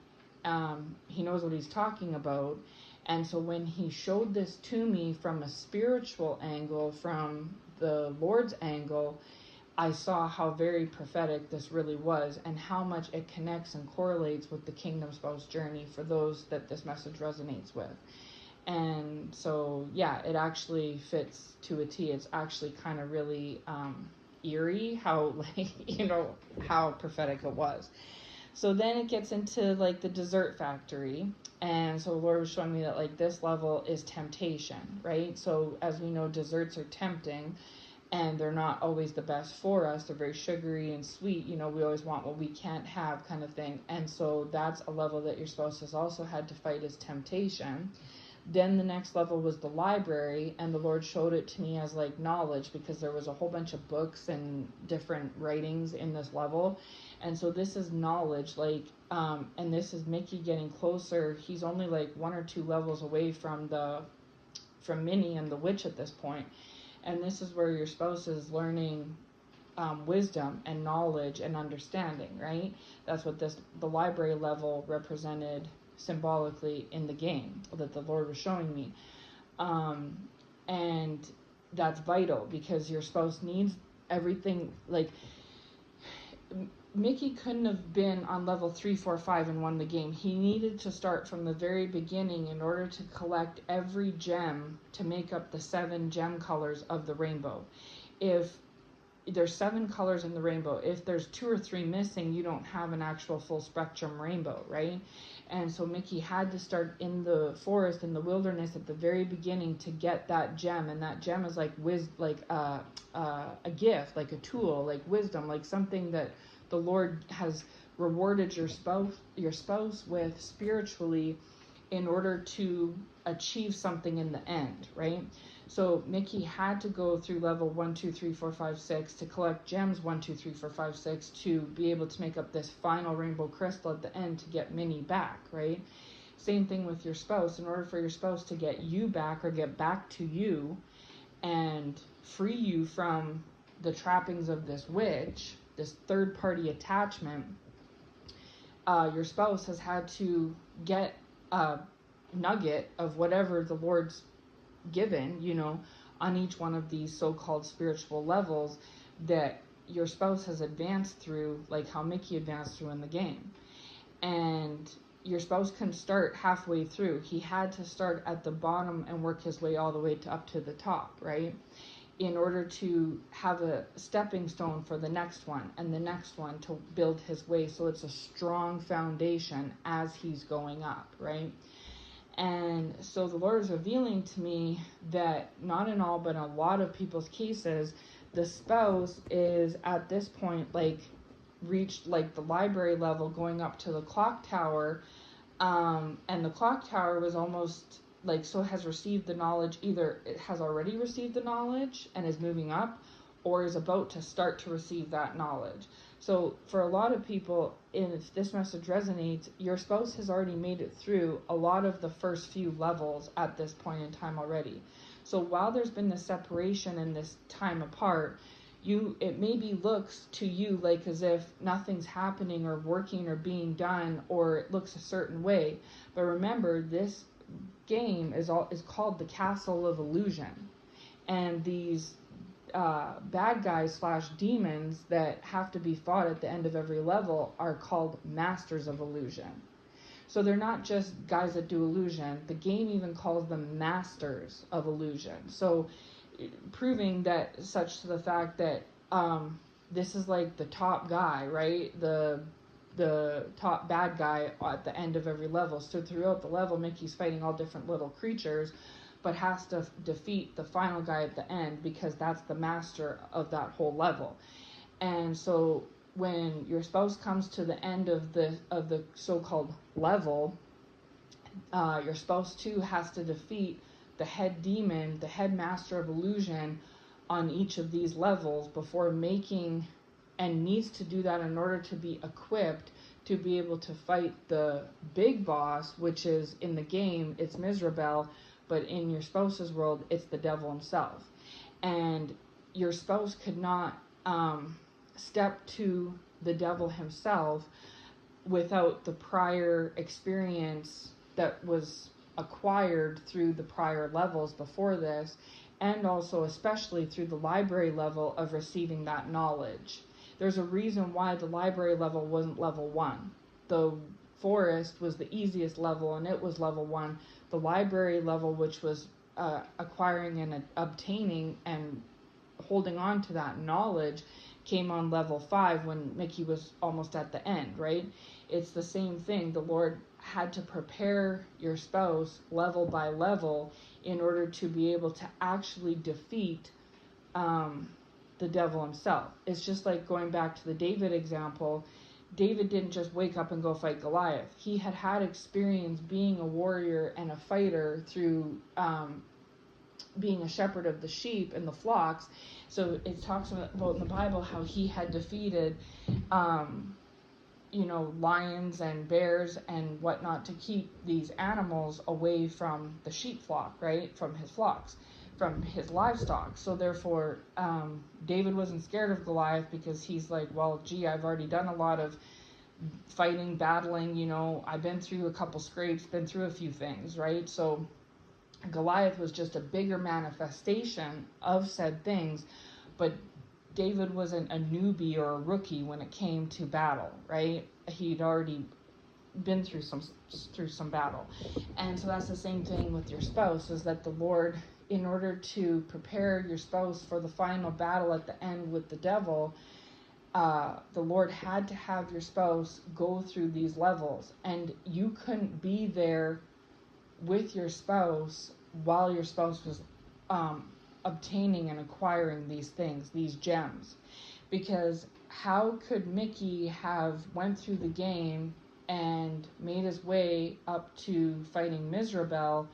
he knows what he's talking about. And so when he showed this to me from a spiritual angle, from the Lord's angle, I saw how very prophetic this really was, and how much it connects and correlates with the Kingdom Spouse journey for those that this message resonates with. And so, yeah, it actually fits to a T. It's actually kind of really eerie how, like, you know, how prophetic it was. So then it gets into, like, the dessert factory. And so the Lord was showing me that, like, this level is temptation, right? So as we know, desserts are tempting, and they're not always the best for us. They're very sugary and sweet. You know, we always want what we can't have, kind of thing. And so that's a level that your spouse has also had to fight, is temptation. Then the next level was the library, and the Lord showed it to me as like knowledge, because there was a whole bunch of books and different writings in this level. And so this is knowledge, like, and this is Mickey getting closer. He's only like 1 or 2 levels away from Minnie and the witch at this point. And this is where your spouse is learning wisdom and knowledge and understanding, right? That's what the library level represented symbolically in the game that the Lord was showing me. And that's vital, because your spouse needs everything. Like, Mickey couldn't have been on level 3, 4, 5 and won the game. He needed to start from the very beginning in order to collect every gem to make up the 7 gem colors of the rainbow. If there's 7 colors in the rainbow, if there's 2 or 3 missing, you don't have an actual full spectrum rainbow, right? And so Mickey had to start in the forest, in the wilderness at the very beginning to get that gem. And that gem is like a gift, like a tool, like wisdom, like something that the Lord has rewarded your spouse with spiritually in order to achieve something in the end, right? So Mickey had to go through level 1, 2, 3, 4, 5, 6 to collect gems 1, 2, 3, 4, 5, 6 to be able to make up this final rainbow crystal at the end to get Minnie back, right? Same thing with your spouse. In order for your spouse to get you back or get back to you and free you from the trappings of this witch, this third-party attachment, your spouse has had to get a nugget of whatever the Lord's given, on each one of these so-called spiritual levels that your spouse has advanced through, like how Mickey advanced through in the game. And your spouse couldn't start halfway through. He had to start at the bottom and work his way all the way up to the top, right? In order to have a stepping stone for the next one and the next one to build his way. So it's a strong foundation as he's going up, right? And so the Lord is revealing to me that not in all, but in a lot of people's cases, the spouse is at this point like reached like the library level going up to the clock tower. And the clock tower was almost like, so has received the knowledge, either it has already received the knowledge and is moving up, or is about to start to receive that knowledge. So for a lot of people, if this message resonates, your spouse has already made it through a lot of the first few levels at this point in time already. So while there's been this separation and this time apart, it maybe looks to you like as if nothing's happening or working or being done, or it looks a certain way. But remember, this game is called the Castle of Illusion, and these bad guys / demons that have to be fought at the end of every level are called Masters of Illusion. So they're not just guys that do illusion. The game even calls them Masters of Illusion. So proving that, such to the fact that this is like the top guy, right? The top bad guy at the end of every level. So throughout the level, Mickey's fighting all different little creatures, but has to defeat the final guy at the end because that's the master of that whole level. And so when your spouse comes to the end of the so-called level, your spouse too has to defeat the head demon, the head master of illusion on each of these levels before making, and needs to do that in order to be equipped to be able to fight the big boss, which is in the game, it's Mizrabel, but in your spouse's world, it's the devil himself. And your spouse could not step to the devil himself without the prior experience that was acquired through the prior levels before this, and also especially through the library level of receiving that knowledge. There's a reason why the library level wasn't level 1. The forest was the easiest level and it was level 1. The library level, which was acquiring and obtaining and holding on to that knowledge, came on level 5 when Mickey was almost at the end, right? It's the same thing. The Lord had to prepare your spouse level by level in order to be able to actually defeat the devil himself. It's just like going back to the David example. David didn't just wake up and go fight Goliath. He had experience being a warrior and a fighter through being a shepherd of the sheep and the flocks. So it talks about in the Bible how he had defeated lions and bears and whatnot to keep these animals away from the sheep flock, right? From his flocks, from his livestock. So therefore, David wasn't scared of Goliath because he's like, well, gee, I've already done a lot of fighting, battling, I've been through a couple scrapes, been through a few things, right? So Goliath was just a bigger manifestation of said things, but David wasn't a newbie or a rookie when it came to battle, right? He'd already been through some battle. And so that's the same thing with your spouse, is that the Lord, in order to prepare your spouse for the final battle at the end with the devil, the Lord had to have your spouse go through these levels, and you couldn't be there with your spouse while your spouse was obtaining and acquiring these things, these gems. Because how could Mickey have went through the game and made his way up to fighting Mizrabel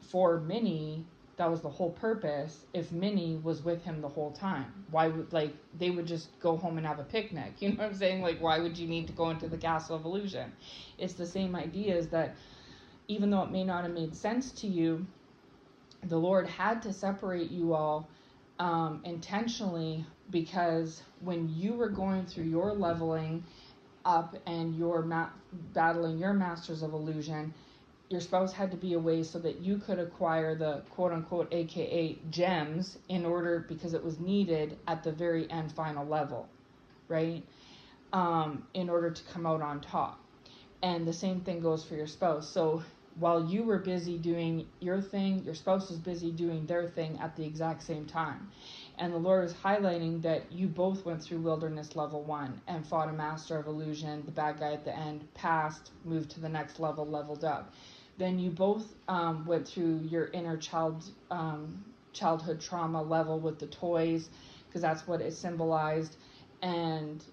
for Minnie? That was the whole purpose. If Minnie was with him the whole time, why would, like, they would just go home and have a picnic? You know what I'm saying? Like, why would you need to go into the Castle of Illusion? It's the same idea, is that even though it may not have made sense to you, the Lord had to separate you all intentionally, because when you were going through your leveling up and your battling your Masters of Illusion, your spouse had to be away so that you could acquire the quote-unquote AKA gems, in order, because it was needed at the very end final level, right? In order to come out on top. And the same thing goes for your spouse. So while you were busy doing your thing, your spouse was busy doing their thing at the exact same time. And the Lord is highlighting that you both went through Wilderness Level 1 and fought a Master of Illusion. The bad guy at the end passed, moved to the next level, leveled up. Then you both went through your inner childhood trauma level with the toys, because that's what it symbolized, and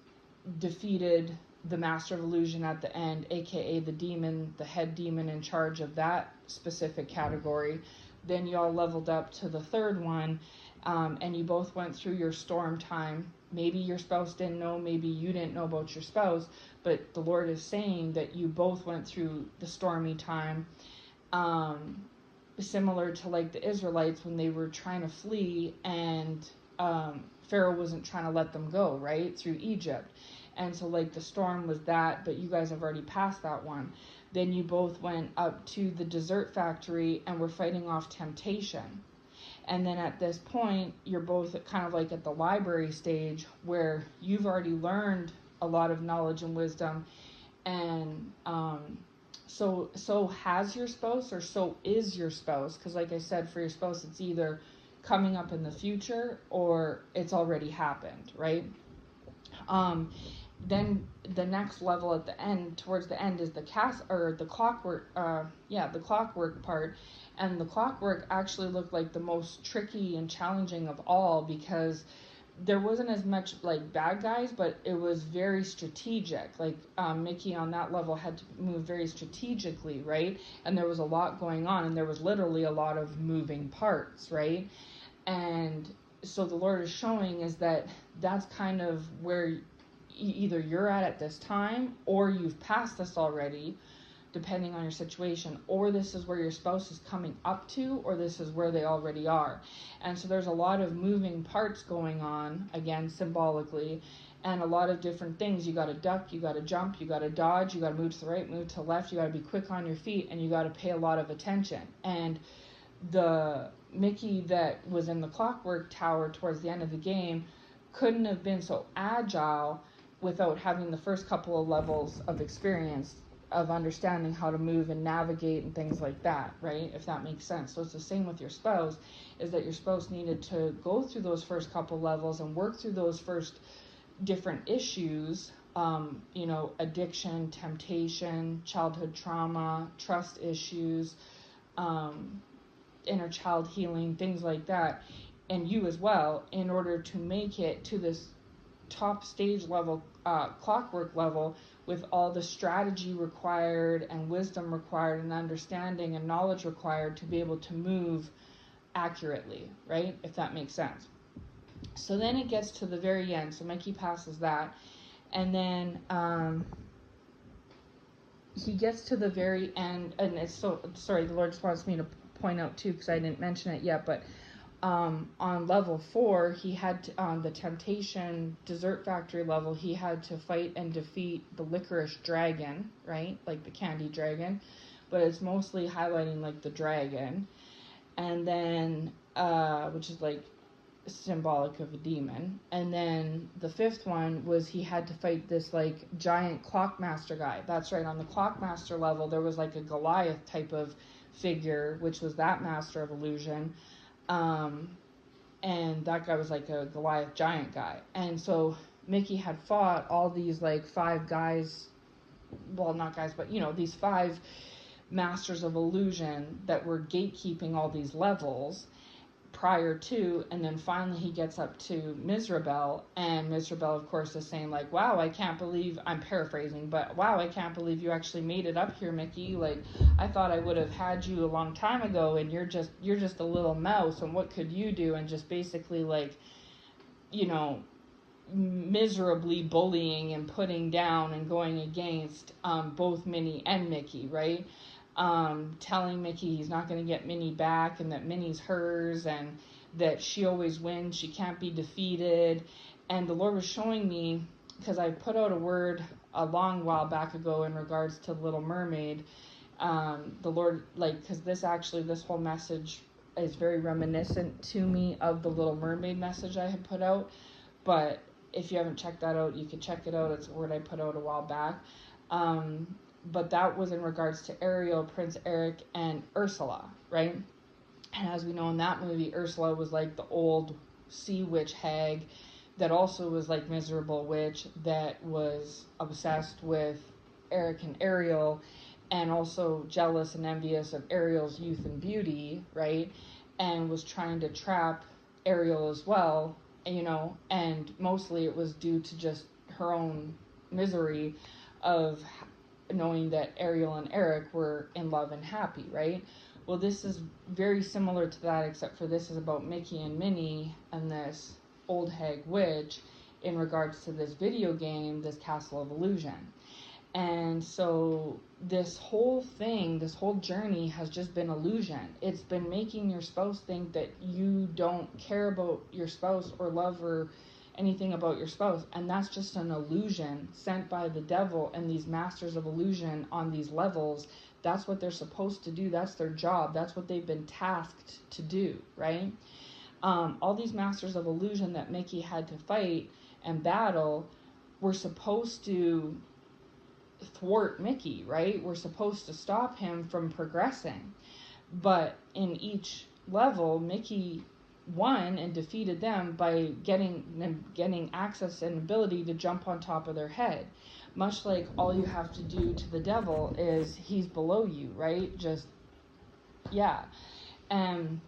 defeated the Master of Illusion at the end, aka the demon, the head demon in charge of that specific category. Then you all leveled up to the third one, and you both went through your storm time. Maybe your spouse didn't know, maybe you didn't know about your spouse, but the Lord is saying that you both went through the stormy time, similar to like the Israelites when they were trying to flee, and Pharaoh wasn't trying to let them go, right, through Egypt. And so like the storm was that, but you guys have already passed that one. Then you both went up to the dessert factory and were fighting off temptation. And then at this point, you're both kind of like at the library stage, where you've already learned a lot of knowledge and wisdom. And so has your spouse, or so is your spouse. Because like I said, for your spouse, it's either coming up in the future or it's already happened, right? Then the next level at the end, towards the end, is the clockwork. The clockwork part. And the clockwork actually looked like the most tricky and challenging of all, because there wasn't as much like bad guys, but it was very strategic. Like Mickey on that level had to move very strategically, right? And there was a lot going on, and there was literally a lot of moving parts, right? And so the Lord is showing is that that's kind of where either you're at this time, or you've passed this already, depending on your situation, or this is where your spouse is coming up to, or this is where they already are. And so there's a lot of moving parts going on, again, symbolically, and a lot of different things. You got to duck, you got to jump, you got to dodge, you got to move to the right, move to the left, you got to be quick on your feet, and you got to pay a lot of attention. And the Mickey that was in the clockwork tower towards the end of the game couldn't have been so agile without having the first couple of levels of experience of understanding how to move and navigate and things like that, right? If that makes sense. So it's the same with your spouse, is that your spouse needed to go through those first couple levels and work through those first different issues, addiction, temptation, childhood trauma, trust issues, inner child healing, things like that, and you as well, in order to make it to this top stage level, clockwork level, with all the strategy required and wisdom required and understanding and knowledge required to be able to move accurately, right? If that makes sense. So then it gets to the very end. So Mickey passes that, and then he gets to the very end, and it's so sorry. The Lord just wants me to point out too, because I didn't mention it yet, but on level 4, he had to, on the Temptation Dessert Factory level, he had to fight and defeat the Licorice Dragon, right? Like the candy dragon, but it's mostly highlighting like the dragon. And then, which is like symbolic of a demon. And then the fifth one was he had to fight this like giant clockmaster guy. That's right, on the clockmaster level there was like a Goliath type of figure, which was that master of illusion. And that guy was like a Goliath giant guy. And so Mickey had fought all these like five guys, well, not guys, but you know, these five masters of illusion that were gatekeeping all these levels prior to, and then finally he gets up to Mizrabel, and Mizrabel of course is saying like, wow, I can't believe, I'm paraphrasing, but wow, I can't believe you actually made it up here, Mickey. Like, I thought I would have had you a long time ago, and you're just a little mouse, and what could you do? And just basically like, you know, miserably bullying and putting down and going against both Minnie and Mickey, right? Telling Mickey he's not going to get Minnie back, and that Minnie's hers, and that she always wins, she can't be defeated. And the Lord was showing me, because I put out a word a long while back ago in regards to Little Mermaid, the Lord, like, because this whole message is very reminiscent to me of the Little Mermaid message I had put out. But if you haven't checked that out, you can check it out. It's a word I put out a while back. But that was in regards to Ariel, Prince Eric, and Ursula, right? And as we know in that movie, Ursula was like the old sea witch hag that also was like miserable witch that was obsessed with Eric and Ariel, and also jealous and envious of Ariel's youth and beauty, right? And was trying to trap Ariel as well, you know, and mostly it was due to just her own misery of knowing that Ariel and Eric were in love and happy, right? Well, this is very similar to that, except for this is about Mickey and Minnie and this old hag witch in regards to this video game, this Castle of Illusion. And so this whole thing, this whole journey has just been illusion. It's been making your spouse think that you don't care about your spouse or love or anything about your spouse, and that's just an illusion sent by the devil and these masters of illusion on these levels. That's what they're supposed to do. That's their job. That's what they've been tasked to do, right? All these masters of illusion that Mickey had to fight and battle were supposed to thwart Mickey, right? We're supposed to stop him from progressing. But in each level, Mickey won and defeated them by getting access and ability to jump on top of their head. Much like all you have to do to the devil is he's below you, right? Just, yeah. And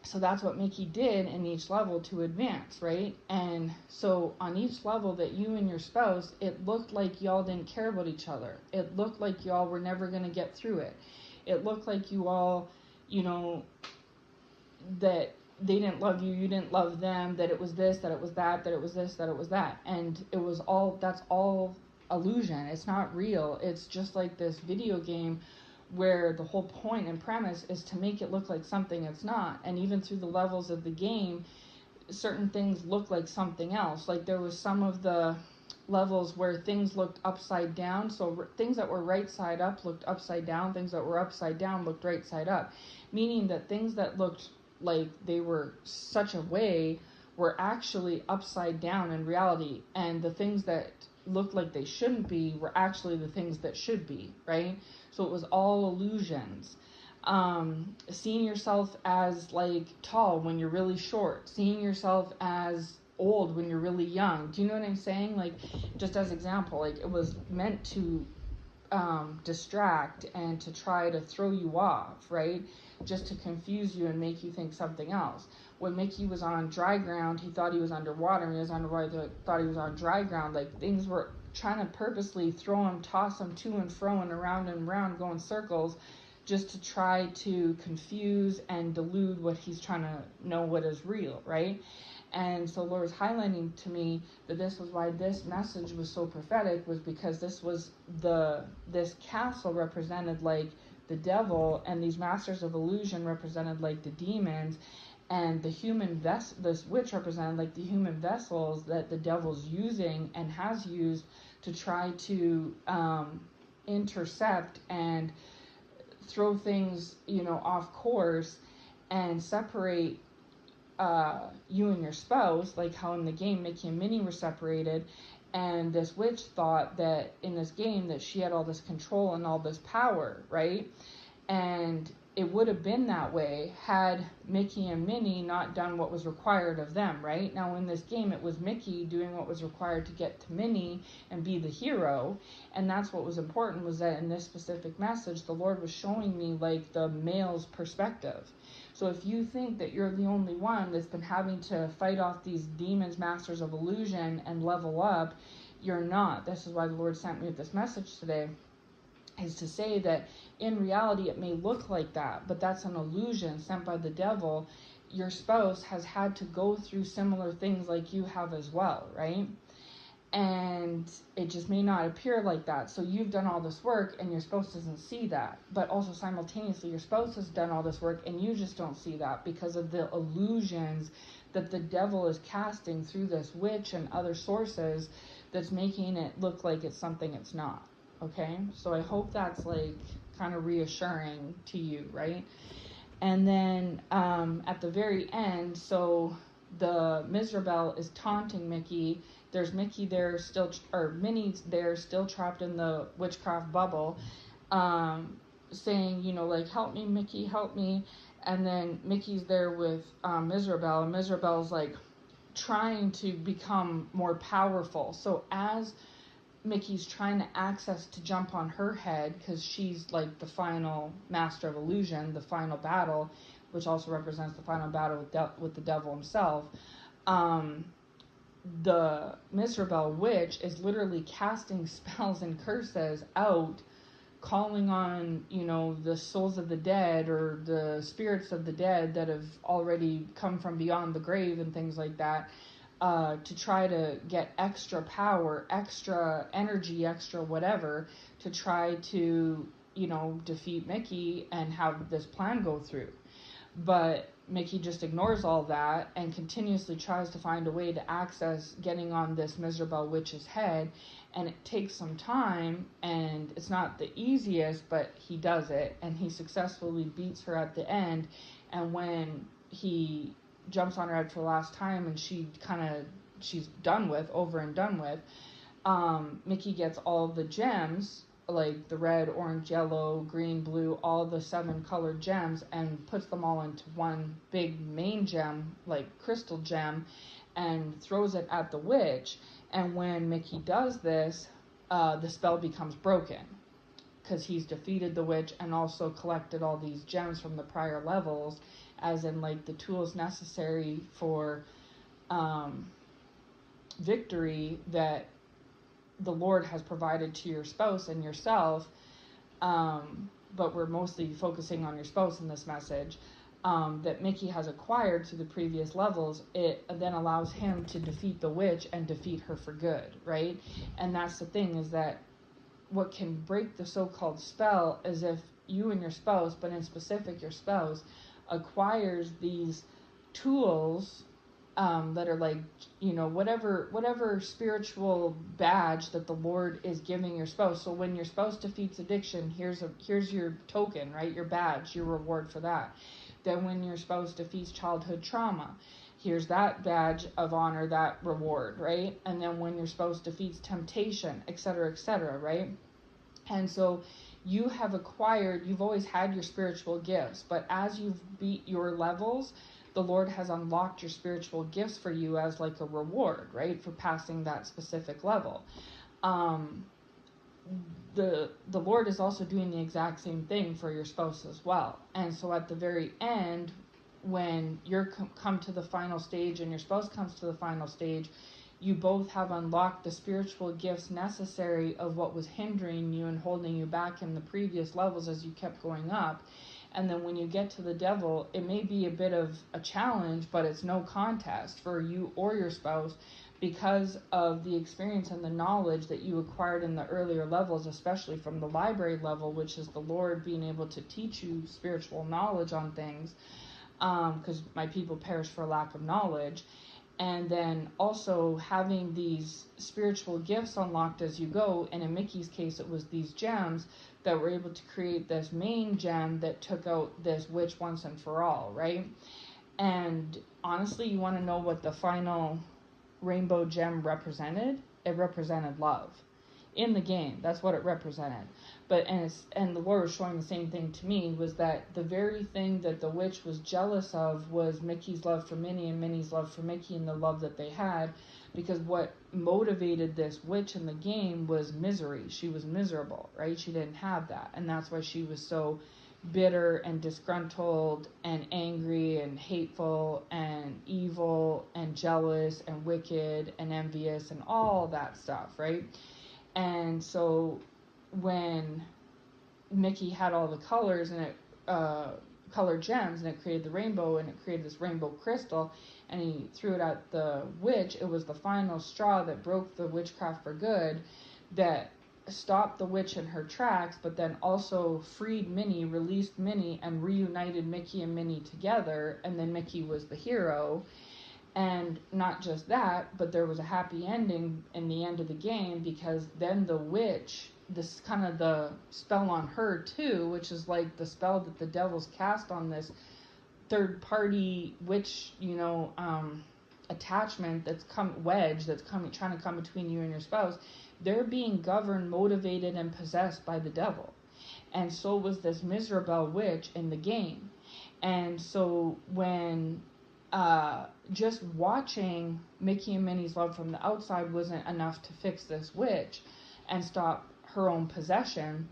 so that's what Mickey did in each level to advance, right? And so on each level that you and your spouse, it looked like y'all didn't care about each other. It looked like y'all were never going to get through it. It looked like you all, you know, that they didn't love you, you didn't love them, that it was this, that it was that, that it was this, that it was that. And it was all, that's all illusion. It's not real. It's just like this video game where the whole point and premise is to make it look like something it's not. And even through the levels of the game, certain things look like something else. Like there was some of the levels where things looked upside down. So things that were right side up looked upside down. Things that were upside down looked right side up. Meaning that things that looked like they were such a way were actually upside down in reality. And the things that looked like they shouldn't be were actually the things that should be, right? So it was all illusions. Seeing yourself as like tall when you're really short, seeing yourself as old when you're really young. Do you know what I'm saying? Like, just as example, like it was meant to distract and to try to throw you off, right? Just to confuse you and make you think something else. When Mickey was on dry ground, he thought he was underwater, and he was underwater, thought he was on dry ground. Like, things were trying to purposely throw him, toss him to and fro and around, go in circles, just to try to confuse and delude what he's trying to know what is real, right? And so Lord was highlighting to me that this was why this message was so prophetic, was because this was this castle represented like the devil, and these masters of illusion represented like the demons, and the human this witch represented like the human vessels that the devil's using and has used to try to intercept and throw things, you know, off course and separate you and your spouse, like how in the game Mickey and Minnie were separated, and this witch thought that in this game that she had all this control and all this power, right? And it would have been that way had Mickey and Minnie not done what was required of them, right? Now in this game, it was Mickey doing what was required to get to Minnie and be the hero. And that's what was important, was that in this specific message, the Lord was showing me like the male's perspective. So if you think that you're the only one that's been having to fight off these demons, masters of illusion, and level up, you're not. This is why the Lord sent me with this message today, is to say that in reality it may look like that, but that's an illusion sent by the devil. Your spouse has had to go through similar things like you have as well, right? And it just may not appear like that. So you've done all this work and your spouse doesn't see that. But also simultaneously, your spouse has done all this work and you just don't see that because of the illusions that the devil is casting through this witch and other sources, that's making it look like it's something it's not. Okay, so I hope that's like kind of reassuring to you, right? And then at the very end, so the Mizrabel is taunting Mickey. There's Mickey there still, or Minnie's there still trapped in the witchcraft bubble, saying, you know, like, help me, Mickey, help me. And then Mickey's there with Mizrabel, and Mizrabel's like trying to become more powerful. So as Mickey's trying to access to jump on her head, because she's like the final master of illusion, the final battle, which also represents the final battle with the devil himself. The Mizrabel witch is literally casting spells and curses out, calling on, you know, the souls of the dead or the spirits of the dead that have already come from beyond the grave and things like that, to try to get extra power, extra energy, extra whatever, to try to, you know, defeat Mickey and have this plan go through. But Mickey just ignores all that and continuously tries to find a way to access getting on this Mizrabel witch's head, and it takes some time, and it's not the easiest, but he does it, and he successfully beats her at the end. And when he jumps on her head for the last time and she's done with, over and done with, Mickey gets all the gems, like the red, orange, yellow, green, blue, all the 7 colored gems, and puts them all into one big main gem, like crystal gem, and throws it at the witch. And when Mickey does this, the spell becomes broken, because he's defeated the witch and also collected all these gems from the prior levels, as in like the tools necessary for victory that the Lord has provided to your spouse and yourself. But we're mostly focusing on your spouse in this message, that Mickey has acquired through the previous levels. It then allows him to defeat the witch and defeat her for good, right? And that's the thing, is that what can break the so-called spell is if you and your spouse, but in specific your spouse, acquires these tools that are like, you know, whatever spiritual badge that the Lord is giving your spouse. So when your spouse defeats addiction, here's your token, right? Your badge, your reward for that. Then when your spouse defeats childhood trauma, here's that badge of honor, that reward, right? And then when your spouse defeats temptation, etc., right? And so you have acquired, you've always had your spiritual gifts, but as you've beat your levels, the Lord has unlocked your spiritual gifts for you as like a reward, right? For passing that specific level. The Lord is also doing the exact same thing for your spouse as well. And so at the very end, when you're come to the final stage and your spouse comes to the final stage, you both have unlocked the spiritual gifts necessary of what was hindering you and holding you back in the previous levels as you kept going up. And then when you get to the devil, it may be a bit of a challenge, but it's no contest for you or your spouse, because of the experience and the knowledge that you acquired in the earlier levels, especially from the library level, which is the Lord being able to teach you spiritual knowledge on things, because my people perish for lack of knowledge. And then also having these spiritual gifts unlocked as you go, and in Mickey's case it was these gems that were able to create this main gem that took out this witch once and for all, right? And honestly, you want to know what the final rainbow gem represented? It represented love in the game. That's what it represented. But and the Lord was showing the same thing to me, was that the very thing that the witch was jealous of was Mickey's love for Minnie and Minnie's love for Mickey and the love that they had, because what motivated this witch in the game was misery. She was miserable, right? She didn't have that, and that's why she was so bitter and disgruntled and angry and hateful and evil and jealous and wicked and envious and all that stuff, right? And so when Mickey had all the colors and it colored gems, and it created the rainbow, and it created this rainbow crystal, and he threw it at the witch, it was the final straw that broke the witchcraft for good, that stopped the witch in her tracks, but then also freed Minnie, released Minnie, and reunited Mickey and Minnie together, and then Mickey was the hero. And not just that, but there was a happy ending in the end of the game, because then the witch, this kind of the spell on her too, which is like the spell that the devil's cast on this third party witch, attachment that's trying to come between you and your spouse. They're being governed, motivated, and possessed by the devil. And so was this miserable witch in the game. And so when just watching Mickey and Minnie's love from the outside wasn't enough to fix this witch and stop her own possession,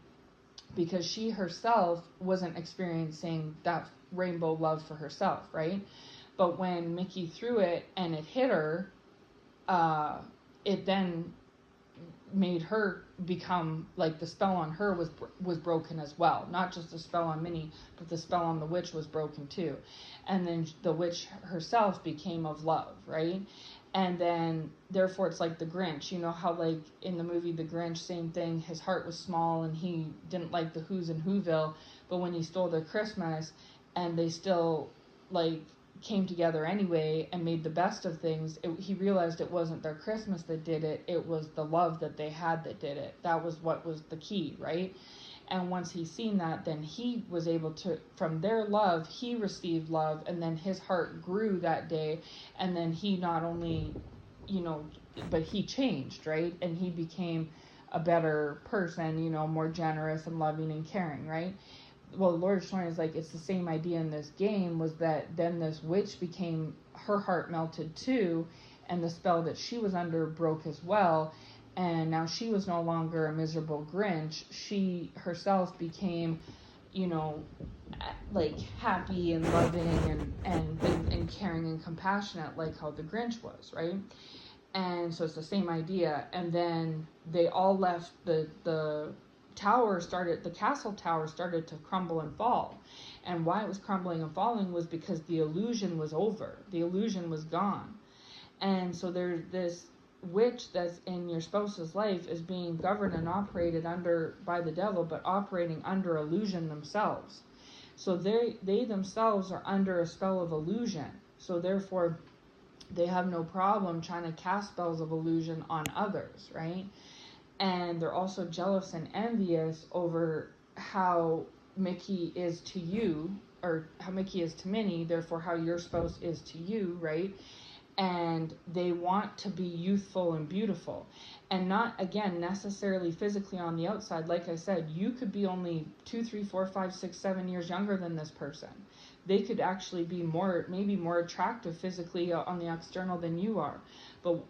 because she herself wasn't experiencing that rainbow love for herself, right? But when Mickey threw it and it hit her, it then made her become like, the spell on her was broken as well. Not just the spell on Minnie, but the spell on the witch was broken too. And then the witch herself became of love, right? And then therefore it's like the Grinch. You know how like in the movie The Grinch, same thing, his heart was small and he didn't like the Who's in Whoville, but when he stole their Christmas and they still like came together anyway and made the best of things, he realized it wasn't their Christmas that did it, it was the love that they had that did it. That was what was the key, right? And once he seen that, then he was able to, from their love, he received love, and then his heart grew that day, and then he not only, but he changed, right? And he became a better person, more generous and loving and caring, right? Well, the Lord is showing us like it's the same idea in this game, was that then this witch became, her heart melted too, and the spell that she was under broke as well, and now she was no longer a miserable Grinch. She herself became, like happy and loving and caring and compassionate, like how the Grinch was, right? And so it's the same idea. And then they all left the castle tower started to crumble and fall. And why it was crumbling and falling was because the illusion was over. The illusion was gone. And so there's this witch that's in your spouse's life is being governed and operated under by the devil, but operating under illusion themselves. So they themselves are under a spell of illusion. So therefore they have no problem trying to cast spells of illusion on others, right? And they're also jealous and envious over how Mickey is to you, or how Mickey is to Minnie, therefore how your spouse is to you, right? And they want to be youthful and beautiful, and not, again, necessarily physically on the outside. Like I said, you could be only 2, 3, 4, 5, 6, 7 years younger than this person. They could actually be maybe more attractive physically on the external than you are,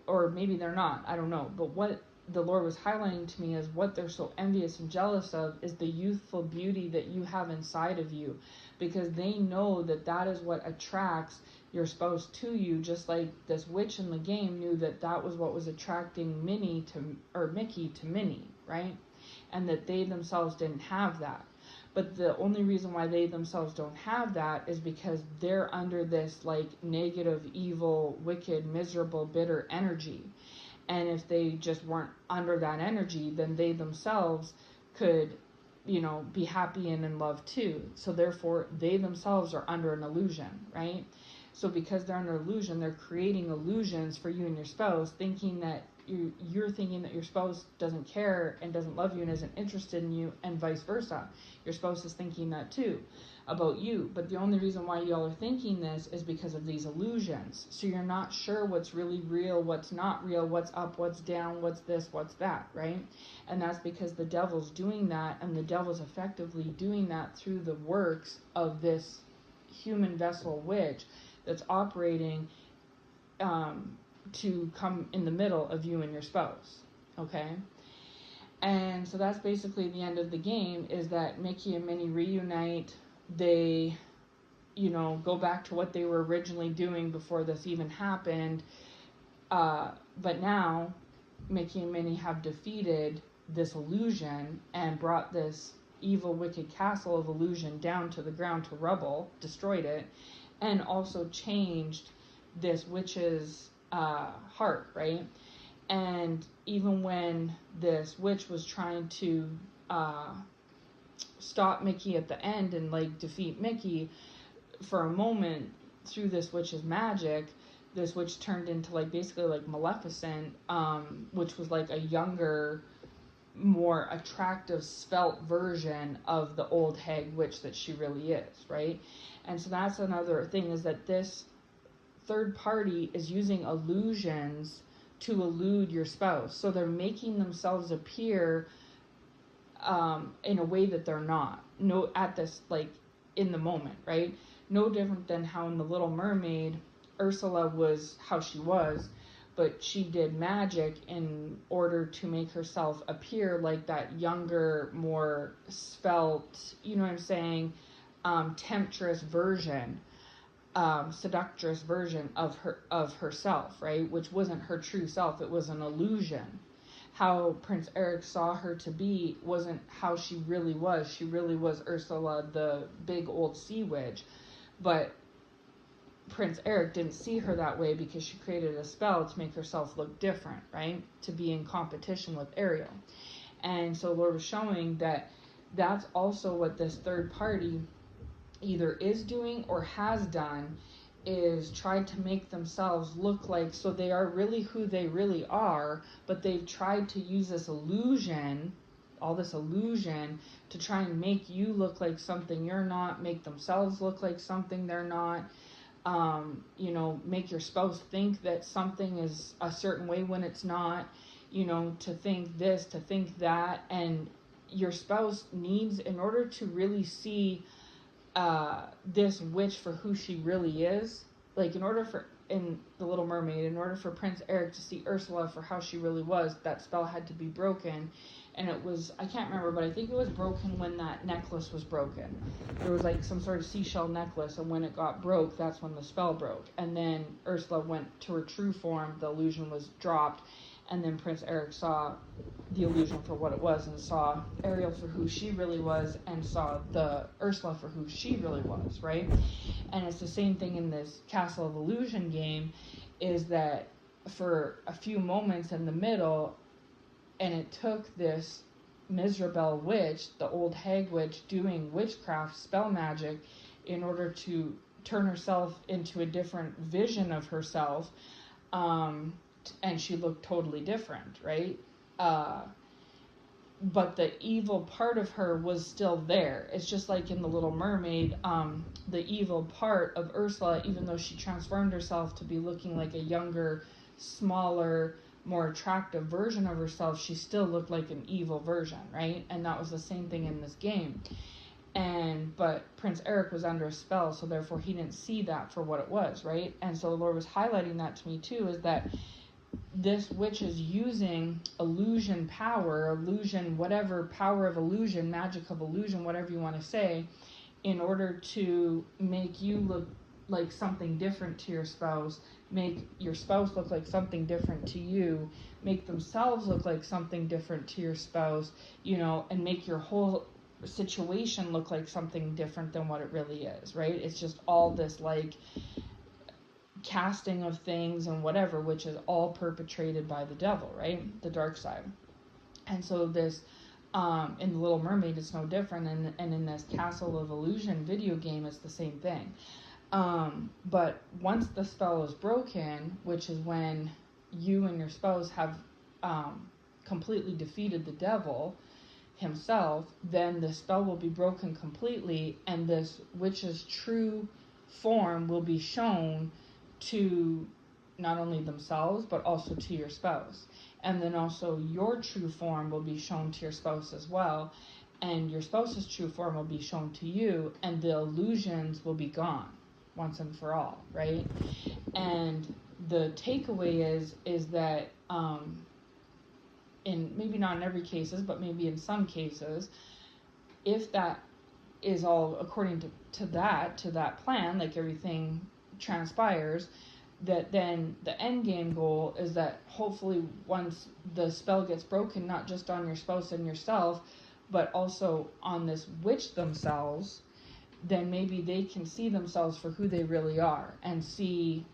or maybe they're not, I don't know. But what the Lord was highlighting to me is what they're so envious and jealous of is the youthful beauty that you have inside of you, because they know that that is what attracts your spouse to you, just like this witch in the game knew that that was what was attracting Mickey to Minnie, right? And that they themselves didn't have that. But the only reason why they themselves don't have that is because they're under this like negative, evil, wicked, miserable, bitter energy. And if they just weren't under that energy, then they themselves could, be happy and in love too. So therefore, they themselves are under an illusion, right? So because they're under illusion, they're creating illusions for you and your spouse, thinking that you're thinking that your spouse doesn't care and doesn't love you and isn't interested in you, and vice versa. Your spouse is thinking that too. about you. But the only reason why y'all are thinking this is because of these illusions. So you're not sure what's really real, what's not real, what's up, what's down, what's this, what's that, right? And that's because the devil's doing that, and the devil's effectively doing that through the works of this human vessel witch that's operating to come in the middle of you and your spouse, okay? And so that's basically the end of the game, is that Mickey and Minnie reunite. They, go back to what they were originally doing before this even happened. But now Mickey and Minnie have defeated this illusion and brought this evil, wicked castle of illusion down to the ground, to rubble, destroyed it, and also changed this witch's heart, right? And even when this witch was trying to stop Mickey at the end and defeat Mickey, for a moment, through this witch's magic, this witch turned into basically Maleficent, which was a younger, more attractive, svelte version of the old hag witch that she really is, right? And so that's another thing, is that this third party is using illusions to elude your spouse. So they're making themselves appear in a way that they're not. In the moment, right? No different than how in The Little Mermaid, Ursula was how she was, but she did magic in order to make herself appear like that younger, more svelte, temptress version, seductress version of herself, right? Which wasn't her true self, it was an illusion. How Prince Eric saw her to be wasn't how she really was. She really was Ursula, the big old sea witch. But Prince Eric didn't see her that way because she created a spell to make herself look different, right? To be in competition with Ariel. And so Lord was showing that that's also what this third party either is doing or has done, is tried to make themselves look so they are really who they really are, but they've tried to use this illusion, all this illusion, to try and make you look like something you're not, make themselves look like something they're not, make your spouse think that something is a certain way when it's not, to think this, to think that, and your spouse needs, in order to really see this witch for who she really is, in The Little Mermaid, in order for Prince Eric to see Ursula for how she really was, that spell had to be broken. And it was, I can't remember, but I think it was broken when that necklace was broken. There was some sort of seashell necklace, and when it got broke, that's when the spell broke. And then Ursula went to her true form, the illusion was dropped, and then Prince Eric saw the illusion for what it was, and saw Ariel for who she really was, and saw the Ursula for who she really was, right? And it's the same thing in this Castle of Illusion game, is that for a few moments in the middle, and it took this Miserable witch, the old hag witch, doing witchcraft, spell magic, in order to turn herself into a different vision of herself, and she looked totally different, right? But the evil part of her was still there. It's just like in The Little Mermaid, the evil part of Ursula, even though she transformed herself to be looking like a younger, smaller, more attractive version of herself, she still looked like an evil version, right? And that was the same thing in this game. But Prince Eric was under a spell, so therefore he didn't see that for what it was, right? And so the Lord was highlighting that to me too, is that this witch is using illusion power, illusion, whatever, power of illusion, magic of illusion, whatever you want to say, in order to make you look like something different to your spouse, make your spouse look like something different to you, make themselves look like something different to your spouse, and make your whole situation look like something different than what it really is, right? It's just all this casting of things and whatever, which is all perpetrated by the devil, right? The dark side. And so this, in The Little Mermaid, it's no different, and in this Castle of Illusion video game, it's the same thing. But once the spell is broken, which is when you and your spouse have completely defeated the devil, himself, then the spell will be broken completely, and this witch's true form will be shown to not only themselves but also to your spouse. And then also your true form will be shown to your spouse as well, and your spouse's true form will be shown to you, and the illusions will be gone once and for all, right? And the takeaway is that in maybe not in every cases, but maybe in some cases, if that is all according to that plan, like everything transpires, that then the end game goal is that hopefully once the spell gets broken, not just on your spouse and yourself, but also on this witch themselves, then maybe they can see themselves for who they really are and see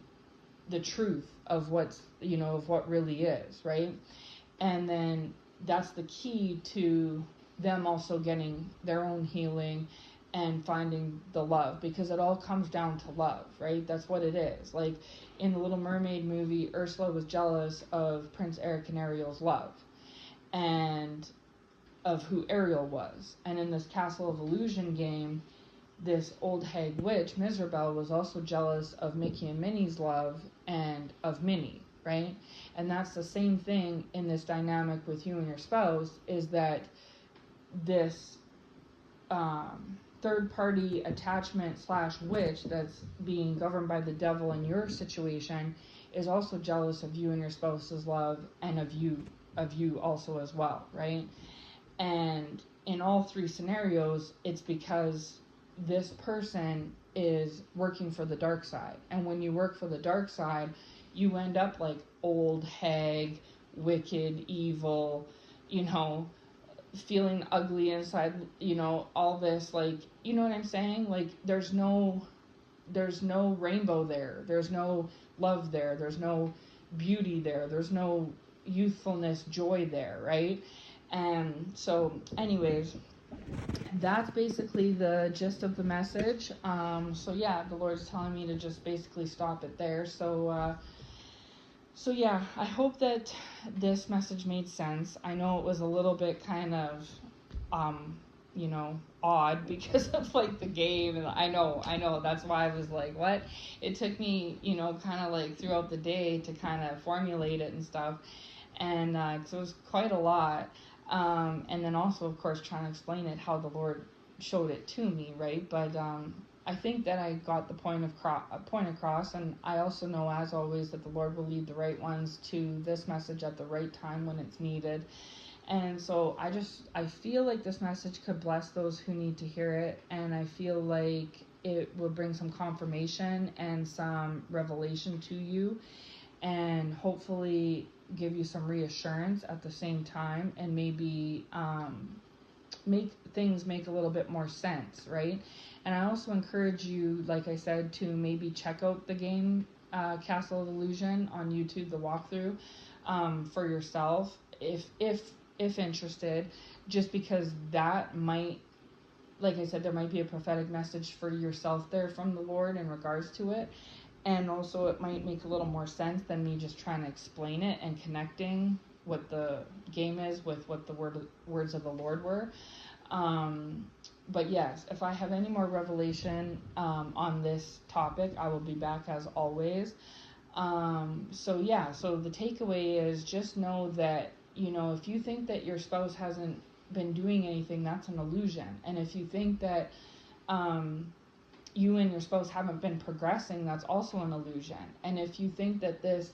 the truth of what's, of what really is, right? And then that's the key to them also getting their own healing and finding the love, because it all comes down to love, right? That's what it is. Like in the Little Mermaid movie, Ursula was jealous of Prince Eric and Ariel's love and of who Ariel was. And in this Castle of Illusion game, this old hag witch, Miserabelle, was also jealous of Mickey and Minnie's love and of Minnie, right? And that's the same thing in this dynamic with you and your spouse, is that this third party attachment / witch that's being governed by the devil in your situation is also jealous of you and your spouse's love, and of you also as well, right? And in all three scenarios, it's because this person is working for the dark side. And when you work for the dark side, you end up like old hag, wicked, evil, feeling ugly inside, all this, like, you know what I'm saying? Like there's no rainbow there. There's no love there. There's no beauty there. There's no youthfulness, joy there, right? And so anyways, that's basically the gist of the message. So yeah, the Lord's telling me to just basically stop it there. So yeah, I hope that this message made sense. I know it was a little bit kind of, odd because of like the game, and I know that's why I was like, what? It took me, kind of like throughout the day to kind of formulate it and stuff, and so it was quite a lot. And then also, of course, trying to explain it how the Lord showed it to me, right? But I think that I got the point across, and I also know, as always, that the Lord will lead the right ones to this message at the right time when it's needed. And so I feel like this message could bless those who need to hear it, and I feel like it will bring some confirmation and some revelation to you, and hopefully give you some reassurance at the same time, and maybe make things make a little bit more sense, right? And I also encourage you, like I said, to maybe check out the game Castle of Illusion on YouTube, the walkthrough, for yourself, if interested, just because that might, like I said, there might be a prophetic message for yourself there from the Lord in regards to it. And also it might make a little more sense than me just trying to explain it and connecting what the game is with what the words of the Lord were. But yes, if I have any more revelation on this topic, I will be back as always. So the takeaway is just know that, if you think that your spouse hasn't been doing anything, that's an illusion. And if you think that you and your spouse haven't been progressing, that's also an illusion. And if you think that this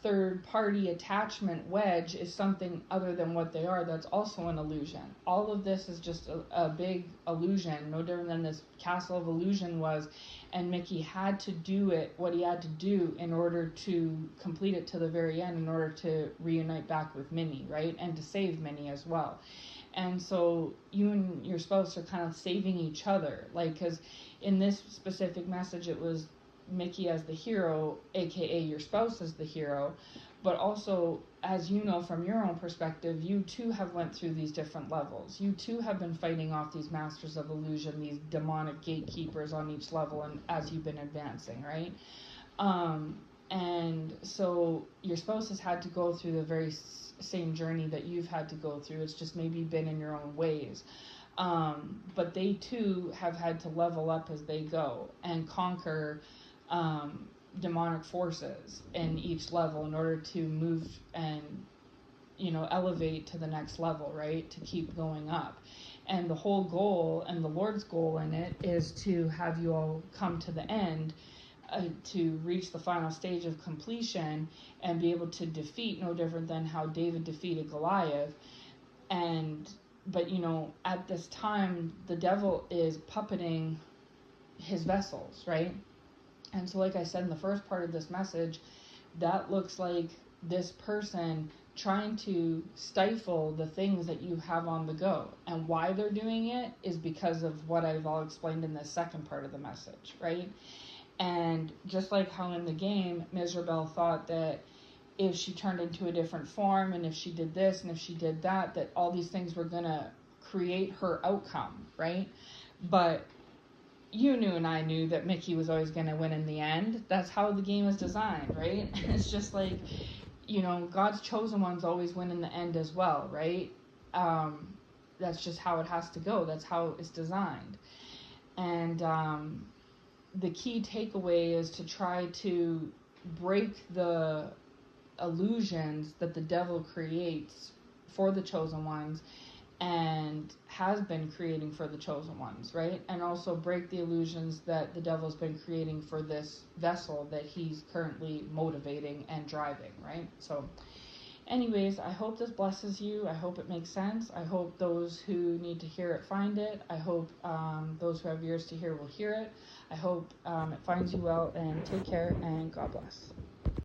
third party attachment wedge is something other than what they are, that's also an illusion. All of this is just a big illusion, no different than this Castle of Illusion was, and Mickey had to do what he had to do in order to complete it to the very end, in order to reunite back with Minnie, right? And to save Minnie as well. And so you and your spouse are kind of saving each other, like, because in this specific message it was Mickey as the hero, aka your spouse as the hero, but also, as you know from your own perspective, you too have went through these different levels. You too have been fighting off these masters of illusion, these demonic gatekeepers on each level, and as you've been advancing, right? And so your spouse has had to go through the very same journey that you've had to go through. It's just maybe been in your own ways. But they too have had to level up as they go and conquer demonic forces in each level in order to move and, elevate to the next level, right? To keep going up. And the whole goal, and the Lord's goal in it, is to have you all come to the end, to reach the final stage of completion and be able to defeat, no different than how David defeated Goliath. But at this time, the devil is puppeting his vessels, right? And so, like I said in the first part of this message, that looks like this person trying to stifle the things that you have on the go. And why they're doing it is because of what I've all explained in the second part of the message, right? And just like how in the game, Mizrabel thought that if she turned into a different form, and if she did this, and if she did that, that all these things were going to create her outcome, right? But you knew and I knew that Mickey was always going to win in the end. That's how the game is designed, right? It's just like, God's chosen ones always win in the end as well, right? That's just how it has to go. That's how it's designed. And the key takeaway is to try to break the illusions that the devil creates for the chosen ones and has been creating for the chosen ones, right? And also break the illusions that the devil's been creating for this vessel that he's currently motivating and driving, right? So anyways, I hope this blesses you. I hope it makes sense. I hope those who need to hear it find it. I hope those who have ears to hear will hear it. I hope it finds you well, and take care, and God bless.